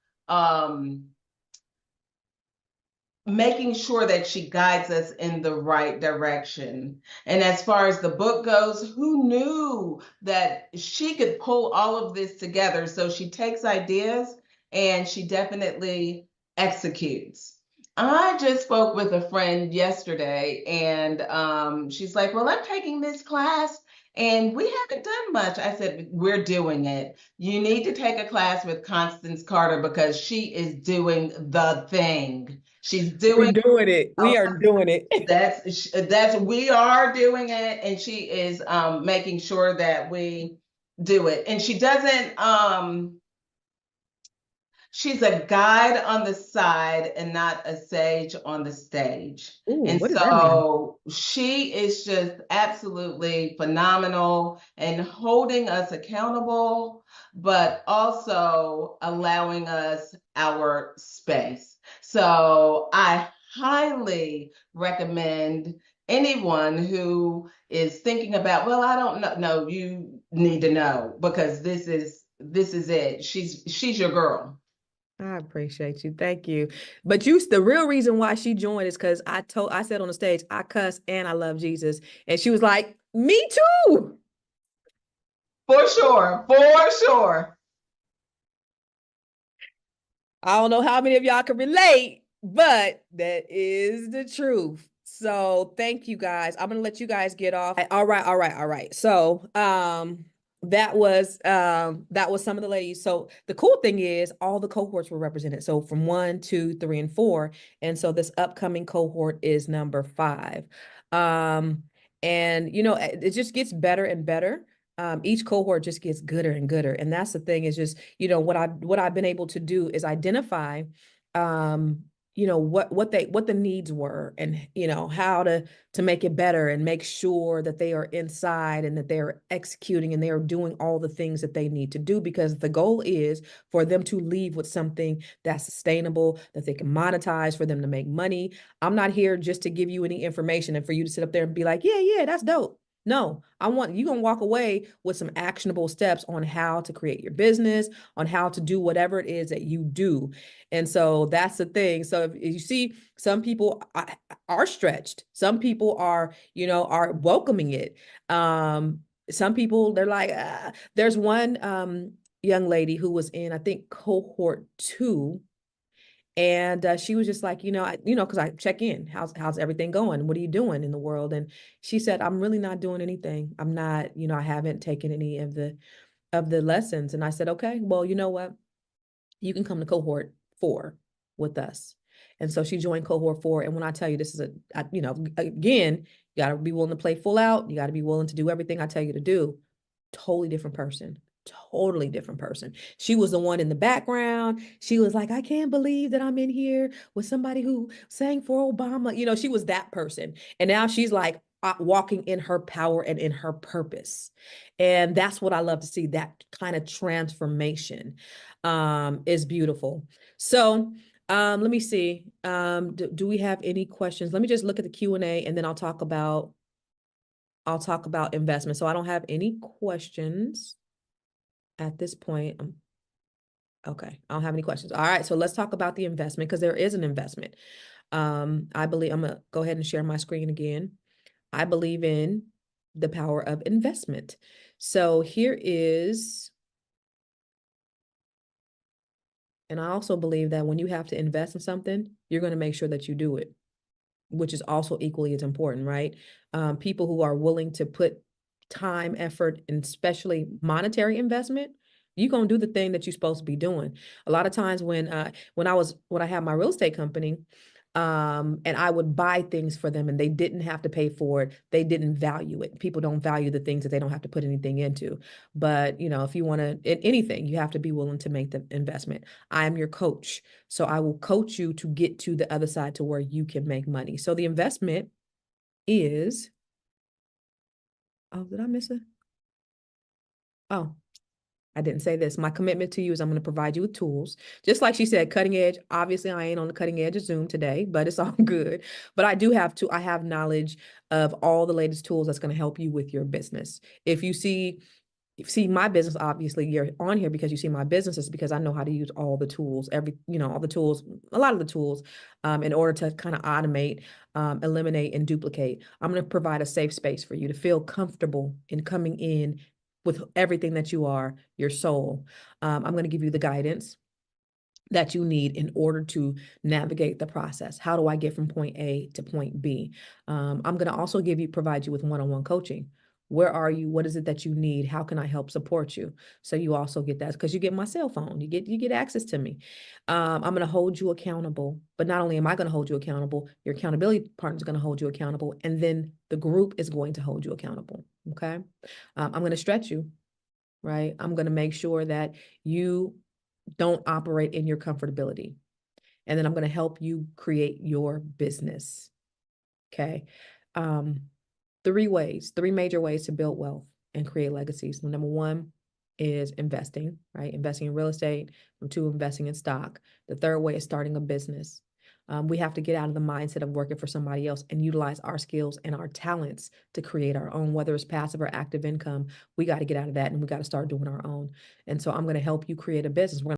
making sure that she guides us in the right direction. And as far as the book goes, who knew that she could pull all of this together? So she takes ideas and she definitely executes. I just spoke with a friend yesterday, and she's like, well, I'm taking this class and we haven't done much. I said, we're doing it. You need to take a class with Constance Carter because she is doing the thing. She's doing it. We are doing it. We are doing it, and she is making sure that we do it. And she doesn't she's a guide on the side and not a sage on the stage. Ooh, and what does that mean? so she is just absolutely phenomenal and holding us accountable, but also allowing us our space. So I highly recommend anyone who is thinking about, well, I don't know. No, you need to know, because this is it. She's your girl. I appreciate you. Thank you. But the real reason why she joined is because I said on the stage, I cuss and I love Jesus. And she was like, me too. For sure. For sure. I don't know how many of y'all can relate, but that is the truth. So thank you guys. I'm gonna let you guys get off. All right. So that was some of the ladies. So the cool thing is all the cohorts were represented. So from 1, 2, 3, and 4. And so this upcoming cohort is number 5. And you know, it just gets better and better. Each cohort just gets gooder and gooder. And that's the thing, is just, you know, what I've been able to do is identify you know, what the needs were, and you know, how to make it better and make sure that they are inside and that they are executing and they are doing all the things that they need to do, because the goal is for them to leave with something that's sustainable, that they can monetize, for them to make money. I'm not here just to give you any information and for you to sit up there and be like, yeah, that's dope. No, I want you gonna walk away with some actionable steps on how to create your business, on how to do whatever it is that you do. And so that's the thing. So if you see some people are stretched, some people are, are welcoming it. Some people they're like, there's one young lady who was in, I think, cohort 2. And she was just like, because I check in, how's everything going? What are you doing in the world? And she said, I'm really not doing anything. I'm not, I haven't taken any of the lessons. And I said, okay, well, you know what? You can come to cohort 4 with us. And so she joined cohort 4. And when I tell you this is again, you got to be willing to play full out. You got to be willing to do everything I tell you to do. Totally different person. Totally different person. She was the one in the background. She was like, I can't believe that I'm in here with somebody who sang for Obama. She was that person. And now she's like walking in her power and in her purpose. And that's what I love to see. That kind of transformation is beautiful. So let me see. Do we have any questions? Let me just look at the Q&A and then I'll talk about investment. So I don't have any questions at this point. Okay, I don't have any questions. All right, so let's talk about the investment because there is an investment. I believe I'm gonna go ahead and share my screen again. I believe in the power of investment. So here is, and I also believe that when you have to invest in something, you're going to make sure that you do it, which is also equally as important, right? People who are willing to put time, effort, and especially monetary investment, you're gonna do the thing that you're supposed to be doing. A lot of times when I had my real estate company, and I would buy things for them and they didn't have to pay for it, they didn't value it. People don't value the things that they don't have to put anything into. But if you want to anything, you have to be willing to make the investment. I am your coach, so I will coach you to get to the other side to where you can make money. So the investment is, oh, did I miss it? Oh, I didn't say this. My commitment to you is I'm going to provide you with tools. Just like she said, cutting edge. Obviously, I ain't on the cutting edge of Zoom today, but it's all good. But I have knowledge of all the latest tools that's going to help you with your business. If you see my business, obviously you're on here because you see my businesses, because I know how to use all the tools, all the tools, a lot of the tools, in order to kind of automate, eliminate, and duplicate. I'm going to provide a safe space for you to feel comfortable in coming in with everything that you are, your soul. I'm going to give you the guidance that you need in order to navigate the process. How do I get from point A to point B? I'm going to also provide you with one-on-one coaching. Where are you? What is it that you need? How can I help support you? So you also get that, because you get my cell phone, you get access to me. I'm going to hold you accountable, but not only am I going to hold you accountable, your accountability partner is going to hold you accountable, and then the group is going to hold you accountable. Okay. I'm going to stretch you, right? I'm going to make sure that you don't operate in your comfortability. And then I'm going to help you create your business. Okay. 3 major ways to build wealth and create legacies. Number 1 is investing, right? Investing in real estate. Number 2, investing in stock. The 3rd way is starting a business. We have to get out of the mindset of working for somebody else and utilize our skills and our talents to create our own, whether it's passive or active income. We got to get out of that and we got to start doing our own. And so I'm going to help you create a business. We're